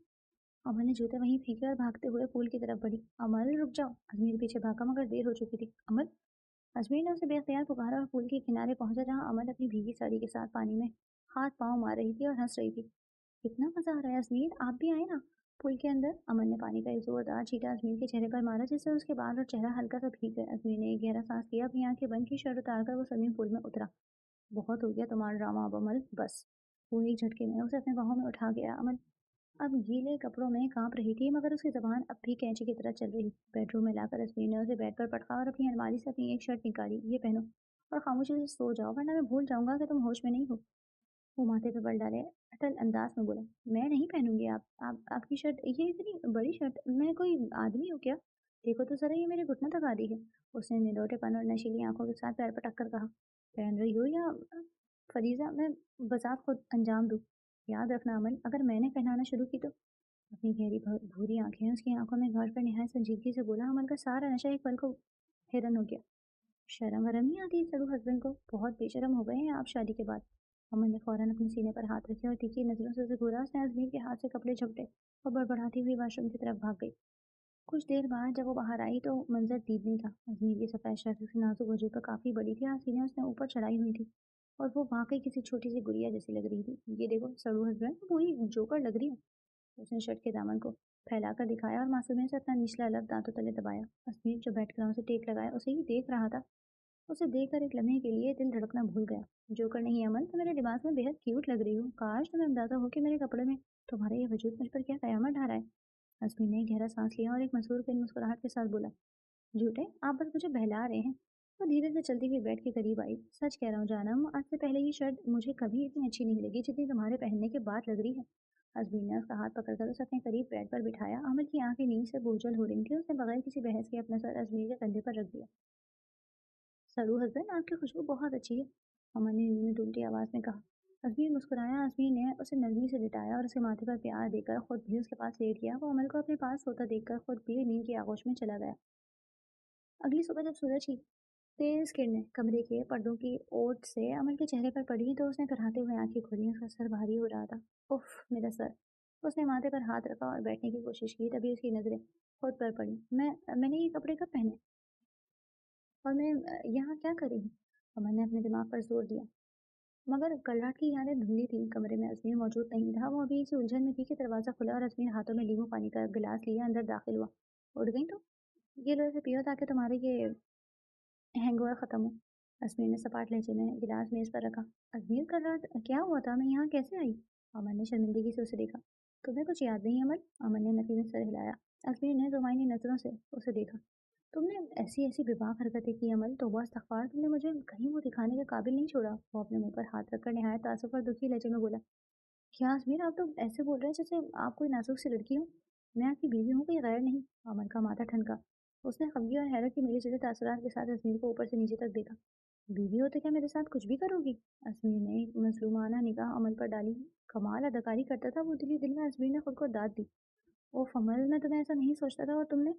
अमन ने जूते वहीं फेंके और भागते हुए पूल की तरफ बढ़ी। अमल रुक जाओ। अजमीर पीछे भागा, मगर देर हो चुकी थी। अमल! अजमीर ने उसे बेख्तियार पुकारा और पुल के किनारे पहुंचा, जहां अमल अपनी भीगी साड़ी के साथ पानी में हाथ पांव मार रही थी और हंस रही थी। कितना मजा आ रहा है अजमीर, आप भी आए ना पुल के अंदर। अमन ने पानी का एक जोरदार छींटा अजमीर के चेहरे पर मारा, जिससे उसके बाल और चेहरा हल्का सा भीग गया। अजमीर ने एक गहरा सांस लिया, अपनी आंखें बंद की, शर्ट उतारकर वो स्विमिंग पूल में उतरा। बहुत हो गया तुम्हारा ड्रामा अब अमल, बस। वो एक झटके में उसे अपने बाहों में उठा गया। अमल अब गीले कपड़ों में कांप रही थी, मगर उसकी जबान अब भी कैंची की तरह चल रही। बेडरूम में लाकर अजमीर ने उसे बेड पर पटका और अपनी अलमारी से अपनी एक शर्ट निकाली। ये पहनो और खामोशी से सो जाओ, वरना मैं भूल जाऊंगा कि तुम होश में नहीं हो। वो माथे पे बल डाले अटल अंदाज में बोला। मैं नहीं पहनूंगी। आपकी शर्ट, ये इतनी बड़ी शर्ट, मैं कोई आदमी हूँ क्या? देखो तो जरा, ये मेरे घुटनों तक आ रही है। उसने निडोटेपन और नशीली आंखों के साथ पैर पटक कर कहा। पहन रही हो या फरीजा मैं बजात खुद अंजाम दूँ? याद रखना अमल, अगर मैंने पहनाना शुरू की तो। अपनी गहरी भूरी आंखें उसकी आंखों में गौर कर निहायत संजीदगी से बोला। अमल का सारा नशा एक पल को हिरन हो गया। शर्म वरम नहीं आती सड़ू हस्बैंड को? बहुत बेशरम हो गए हैं आप शादी के बाद। अमन ने फौरन अपने सीने पर हाथ रखे और तीखी नजरों से उसे घूरा। उसने अजमीर के हाथ से कपड़े झपटे और बड़बड़ाती हुई वॉशरूम की तरफ भाग गई। कुछ देर बाद जब वो बाहर आई तो मंजर दीदनी था। अजमीर की सफेद शर्ट उसके नाजुक वजूद पर काफी बड़ी थी और सीने उसने ऊपर चढ़ाई हुई थी, और वो वाकई किसी छोटी सी गुड़िया जैसी लग रही थी। ये देखो सड़ू हस्बैंड, वही जोकर लग रही है। उसने शर्ट के दामन को फैलाकर दिखाया और मासूमियत से अपना निचला लब दांतों तले दबाया। अजमीर जो बैठकर उसे टेक लगाया उसे ही देख रहा था। उसे देखकर एक लम्हे के लिए दिल धड़कना भूल गया। जोकर नहीं अमन, तो मेरे दिमाग में बेहद क्यूट लग रही हो। काश तुम्हें अंदाजा हो कि मेरे कपड़े में तुम्हारा ये वजूद मुझ पर क्या कयामत ढा रहा है। हस्बी ने गहरा सांस लिया और एक मसूर के मुस्कुराहट के साथ बोला। झूठे, आप बस मुझे बहला रहे हैं। वो धीरे से चलती हुई बेड के करीब आई। सच कह रहा हूँ जानम, आज से पहले ये शर्ट मुझे कभी इतनी अच्छी नहीं लगी जितनी तुम्हारे पहनने के बाद लग रही है। हस्बीन ने उसका हाथ पकड़कर उसे अपने करीब बेड पर बिठाया। अमल की आंखें नींद से बोझल हो रही थी। उसने बगैर किसी बहस के अपना सर अजमीर के कंधे पर रख दिया। सरू हस्बैंड, आपकी खुशबू बहुत अच्छी है, अमन ने नींद में डूबती आवाज में कहा। अजमीर मुस्कुराया। अजमीर ने उसे नरमी से लिटाया और उसके माथे पर प्यार देकर खुद भी उसके पास लेट गया। वो अमल को अपने पास सोता देखकर खुद भी नींद की आगोश में चला गया। अगली सुबह जब सूरज की तेज किरणें कमरे के पर्दों की ओट से अमल के चेहरे पर पड़ी तो उसने कराहते हुए आंखें खोली। उसका सर भारी हो रहा था। उफ, मेरा सर। उसने माथे पर हाथ रखा और बैठने की कोशिश की। तभी उसकी नजरें खुद पर पड़ी। मैंने ये कपड़े कब पहने और मैं यहाँ क्या कर रही हूँ? अमल ने अपने दिमाग पर जोर दिया, मगर कल रात की यादें धुंधली थी। कमरे में अजमीर मौजूद नहीं था। वो अभी इसी उलझन में थी कि दरवाजा खुला और अजमीर हाथों में नींबू पानी का गिलास लिए अंदर दाखिल हुआ। उठ गई तो ये लो, इसे पियो ताकि तुम्हारे ये हैंगओवर खत्म हो। अजमीर ने सपाट लहजे में गिलास मेज पर रखा। अजमीर, कल रात क्या हुआ था? मैं यहाँ कैसे आई? अमन ने शर्मिंदगी से उसे देखा। तुम्हें कुछ याद नहीं अमन? अमन ने नफी में सर हिलाया। अजमीर ने रोमानी नजरों से उसे देखा। तुमने ऐसी ऐसी बेबाक हरकतें की अमल, तौबा इस्तगफार, तुमने मुझे कहीं मुंह दिखाने के काबिल नहीं छोड़ा। वो अपने मुंह पर हाथ रखकर नहायत तासुफ और दुखी लहजे में बोला, क्या अजमीर, आप तो ऐसे बोल रहे हैं जैसे आप कोई नाजुक सी लड़की हो। मैं आपकी बीवी हूँ, कोई गैर नहीं। अमन का माथा ठनका। उसने खफगी और हैरत की मिली जुली तासुरात के साथ अजमीर को ऊपर से नीचे तक देखा। बीवी होते क्या मेरे साथ कुछ भी करोगी? अजमीर ने मजलूमाना निगाह अमल पर डाली। कमाल अदाकारी करता था वो। दिल में अजमीर ने खुद को दाद दी। ओह अमल, मैं तुम्हें ऐसा नहीं सोचता था और तुमने।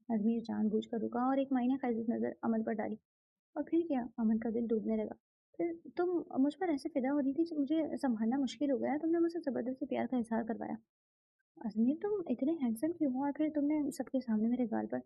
अजमीर जानबूझकर रुका और एक मायने खैज़ नजर अमल पर डाली। और फिर क्या? अमन का दिल डूबने लगा। फिर तुम मुझ पर ऐसे फिदा हो रही थी कि मुझे संभालना मुश्किल हो गया। तुमने मुझसे जबरदस्ती प्यार का इजहार करवाया। अजमीर, तुम इतने हैंडसम क्यों हो? और फिर तुमने सबके सामने मेरे गाल पर।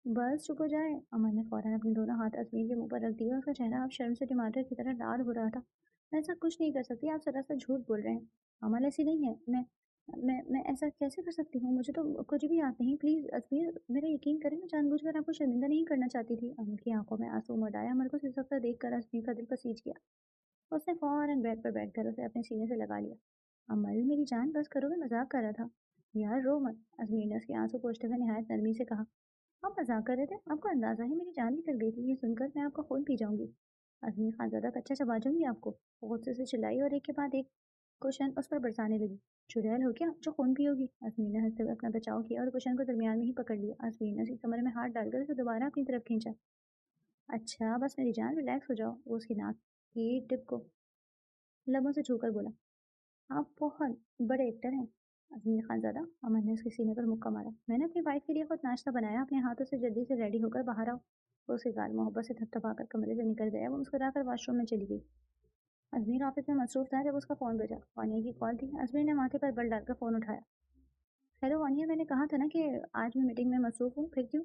बस चुप हो जाए। अमन ने फौरन अपने दोनों हाथ अजमीर के मुंह पर रख दिए। उसका चेहरा अब शर्म से टमाटर की तरह लाल हो रहा था। मैं ऐसा कुछ नहीं कर सकती। आप सरासर झूठ बोल रहे हैं। अमल ऐसी नहीं है। मैं ऐसा कैसे कर सकती हूँ? मुझे तो कुछ भी याद नहीं। प्लीज अजमीर, मेरा यकीन करें, मैं जानबूझकर आपको शर्मिंदा नहीं करना चाहती थी। अमल की आंखों में आंसू उमड़ आए। अमल को सिसकता देखकर अजमीर का दिल पसीज गया। उसने फौरन बेड पर बैठकर उसे अपने सीने से लगा लिया। अमल मेरी जान, बस करो, मैं मजाक कर रहा था। यार रो मत। अजमीर ने उसके आंसू पोंछते हुए निहायत नरमी से कहा। आप मजाक कर रहे थे? आपको अंदाजा है मेरी जान निकल गई थी। ये सुनकर मैं आपका खून पी जाऊंगी। अजमीर खानजादा कच्चा चबा जाऊंगी आपको। वो गुस्से से चिल्लाई और एक के बाद एक कुशन उस पर बरसाने लगी। चुड़ैल हो क्या जो खून पियोगी? अजमीर ने हंसते हुए अपना बचाव किया और कुशन को दरमियान में ही पकड़ लिया। अजमीर ने उसकी कमर में हाथ डालकर उसे दोबारा अपनी तरफ खींचा। अच्छा बस मेरी जान, रिलैक्स हो जाओ। वो उसकी नाक की टिप को लबों से छूकर बोला, आप बहुत बड़े एक्टर हैं अजमीर खानजादा। अमन ने उसके सीने पर मुक्का मारा। मैंने अपनी वाइफ के लिए खुद नाश्ता बनाया। अपने हाथों से जल्दी से रेडी होकर बाहर आओ। वो उसके गाल मोहब्बत से थपथपाकर कमरे से निकल गया। वो मुस्कुराकर वॉशरूम में चली गई। अजमीर ऑफिस में मसरूफ था जब उसका फोन बजा। वानिया की कॉल थी। अजमीर ने माथे पर बल डालकर फोन उठाया। हेलो वानिया, मैंने कहा था ना कि आज मैं मीटिंग में मसरूफ हूँ, फिर क्यों?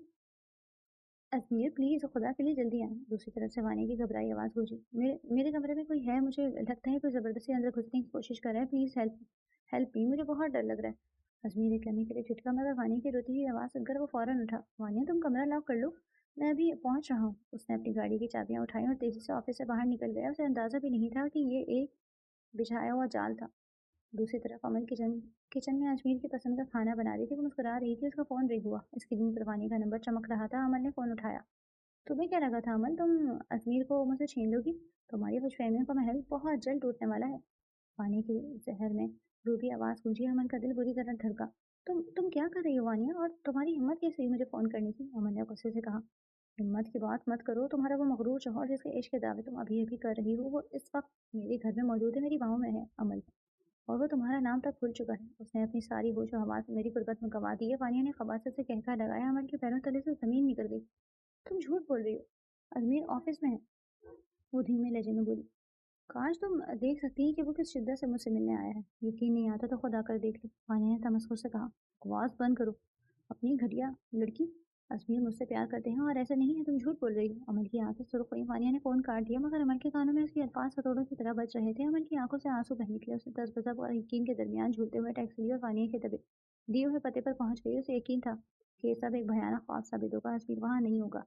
अजमीर प्लीज खुदा के लिए जल्दी आए। दूसरी तरफ से वानिया की घबराई आवाज गूंजी। मेरे कमरे में कोई है, मुझे लगता है कोई जबरदस्ती अंदर घुसने की कोशिश कर रहा है। प्लीज हेल्प हेल्प मी, मुझे बहुत डर लग रहा है। अजमीर एक लम्हे के लिए झटका, मगर वानिया की रोती हुई आवाज सुनकर वो फौरन उठा। वानिया, तुम कमरा लॉक कर लो, मैं अभी पहुंच रहा हूँ। उसने अपनी गाड़ी की चाबियां उठाई और तेजी से ऑफिस से बाहर निकल गया। उसे अंदाजा भी नहीं था कि ये एक बिछाया हुआ जाल था। दूसरी तरफ अमन किचन किचन में अजमीर की पसंद का खाना बना रही थी। वो मुस्कुरा रही थी। उसका फोन रिंग हुआ। स्क्रीन पर वानी का नंबर चमक रहा था। अमन ने फोन उठाया। तुम्हें क्या लगा था अमन, तुम अजमीर को मुझसे छीन लोगी? तुम्हारी खुशफहमियों का महल बहुत जल्द टूटने वाला है। वानी की जहर में रूबी आवाज गूंजी। अमन का दिल बुरी तरह धड़का। तुम क्या कर रही हो वानिया? और तुम्हारी हिम्मत कैसे हुई मुझे फोन करने की? अमन ने गुस्से से कहा। हिम्मत की बात मत करो। तुम्हारा वो मगरूर शौहर जिसके इश्क के दावे तुम अभी अभी कर रही हो, वो इस वक्त मेरे घर में मौजूद है, मेरी बाहों में है अमल। और वो तुम्हारा नाम तक भूल चुका है। उसने अपनी सारी होश और हवास मेरी गुर्बत में गंवा दी है। वानिया ने खबासत से कहका लगाया। अमन के पैरों तले से जमीन निकल गई। तुम झूठ बोल रही हो। अजमीर ऑफिस में है, वो धीमे लहजे में बोली। काश तुम देख सकती कि वो किस शिद्दत से मुझसे मिलने आया है। यकीन नहीं आता तो खुद आकर देख लो। वानिया ने तमस्कुर से कहा। बकवास बंद करो, अपनी घटिया लड़की। अजमीर मुझसे प्यार करते हैं और ऐसा नहीं है, तुम झूठ बोल रही हो। अमल की आंखें सुर्ख हुई। वानिया ने फोन काट दिया, मगर अमल के कानों में उसके अल्फाज हथौड़ों की तरह बज रहे थे। अमल की आंखों से आंसू बह निकले। उसने तसबसब और यकीन के दरमियान झूलते हुए टैक्सी ली और वानिया के दबे दिए हुए पते पर पहुंच गई। उसे यकीन था कि ये सब एक भयानक ख्वाब साबित होगा। अजमीर वहां नहीं होगा।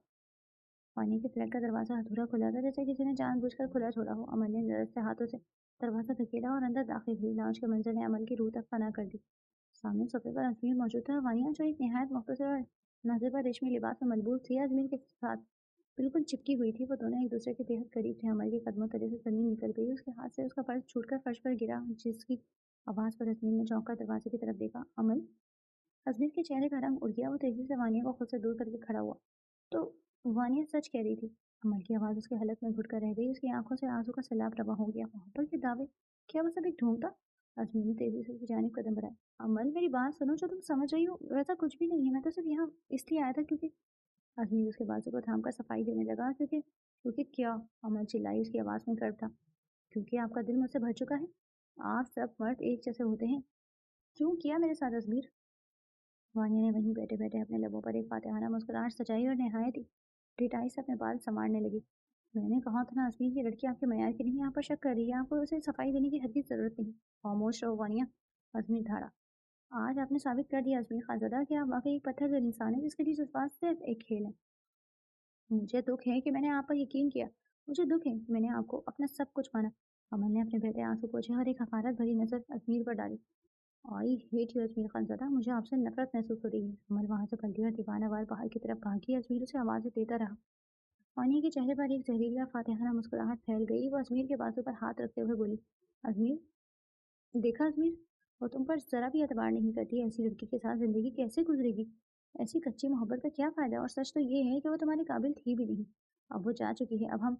पानी के फ्लैट का दरवाजा अधूरा खुला था, जैसे किसी ने जानबूझकर खुला छोड़ा हो। अमल ने नरस से हाथों से दरवाजा धकेला और अंदर दाखिल हुई। लाउंज के मंजर ने अमल की रूह तक फना कर दी। सामने सोफे पर अजमीर मौजूद था और वानिया, जो एक निहायत मुख्तसर और नाज़िबा रेशमी लिबास में मलबूस थी, अजमीर के साथ बिल्कुल चिपकी हुई थी। वो दोनों एक दूसरे के बेहद करीब थे। अमल के कदमों तले से जमीन निकल गई। उसके हाथ से उसका पर्स छूटकर फर्श पर गिरा, जिसकी आवाज पर अजमीर ने चौंक कर दरवाजे की तरफ देखा। अमल। अजमीर के चेहरे का रंग उड़ गया। वो तेजी से वानिया को खुद से दूर करके खड़ा हुआ। तो वानिया सच कह रही थी। अमल की आवाज उसके हलक में घुटकर रह गई। उसकी आंखों से आंसू का सैलाब रवा हो गया। मोहब्बत के दावे, क्या वो सब एक ढोंग था? अजमीर ने तेजी से उसकी जानिब कदम बढ़ाया। अमल मेरी बात सुनो, जो तुम समझ रही हो वैसा कुछ भी नहीं है। मैं तो सिर्फ यहाँ इसलिए आया था क्योंकि अज़मीर उसके बाजू को थाम कर सफाई देने लगा। क्योंकि क्या? अमर चिल्लाई, उसकी आवाज़ में गर्व था। क्योंकि आपका दिल मुझसे भर चुका है। आप सब मर्द एक जैसे होते हैं। क्यों किया मेरे साथ अज़मीर? वानिया ने वहीं बैठे बैठे अपने लबों पर एक फातिहाना मुस्कुराहट सजाई और नहायत ही ढिठाई से अपने बाल संवारने लगी। मैंने कहा था ना अज़मीर, ये लड़की आपके मयार की नहीं, आप पर शक कर रही है। आपको उसे सफाई देने की हरगिज़ ज़रूरत नहीं। खामोश रहो वानिया, अज़मीर धाड़ा। आज आपने साबित कर दिया अज़मीर खानज़ादा कि आप वाकई एक पत्थर दिल इंसान है जिसके लिए जज्बात सिर्फ एक खेल है। मुझे दुख है कि मैंने आप पर यकीन किया। मुझे दुख है कि मैंने आपको अपना सब कुछ माना। अमन ने अपने बहते आंसू पोंछे और एक हकारत भरी नजर अजमीर पर डाली। I hate you Ajmer Khanzada, मुझे आपसे नफरत महसूस हो रही है। अमन वहां से पलटी और दीवाना वार बाहर की तरफ भागी। अजमीर उसे आवाज़ें देता रहा। पानी के चेहरे पर एक जहरीली और फातिहाना मुस्कुराहट फैल गई। वो अजमीर के बाजू पर हाथ रखते हुए बोली, अजमीर, देखा अजमीर, वो तुम पर जरा भी एतबार नहीं करती। ऐसी लड़की के साथ जिंदगी कैसे गुजरेगी? ऐसी कच्ची मोहब्बत का क्या फायदा? और सच तो ये है कि वो तुम्हारे काबिल थी भी नहीं। अब वो जा चुकी है। अब हम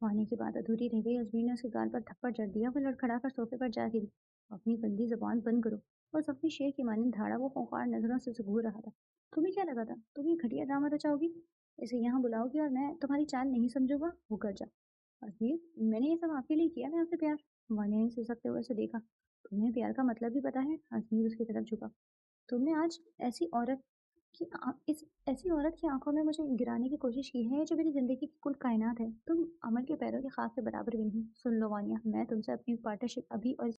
वानी की बात अधूरी रह गई। अजमीर ने उसके गाल पर थप्पड़ जड़ दिया। वो लड़खड़ा कर सोफे पर जा गिरी। अपनी गंदी जबान बंद करो। बस अपनी शेर की मानिंद धाड़ा। वो खूंखार नजरों से उसे घूर रहा था। तुम्हें क्या लगा था तुम ये घटिया ड्रामा रचाओगी, इसे यहाँ बुलाओगी और मैं तुम्हारी चाल नहीं समझूंगा? वो कर जा। अजमीर, मैंने ये सब आपके लिए किया। मैं आपसे प्यार। वानिया ने सिसकते हुए उसे देखा। तुम्हें प्यार का मतलब भी पता है? अजमीर उसकी तरफ झुका। तुमने आज ऐसी औरत इस ऐसी औरत की आंखों में मुझे गिराने की कोशिश की है जो मेरी जिंदगी की कुल कायनात है। तुम अमल के पैरों के खास से बराबर भी नहीं। सुन लो वानिया, मैं तुमसे अपनी पार्टनरशिप अभी और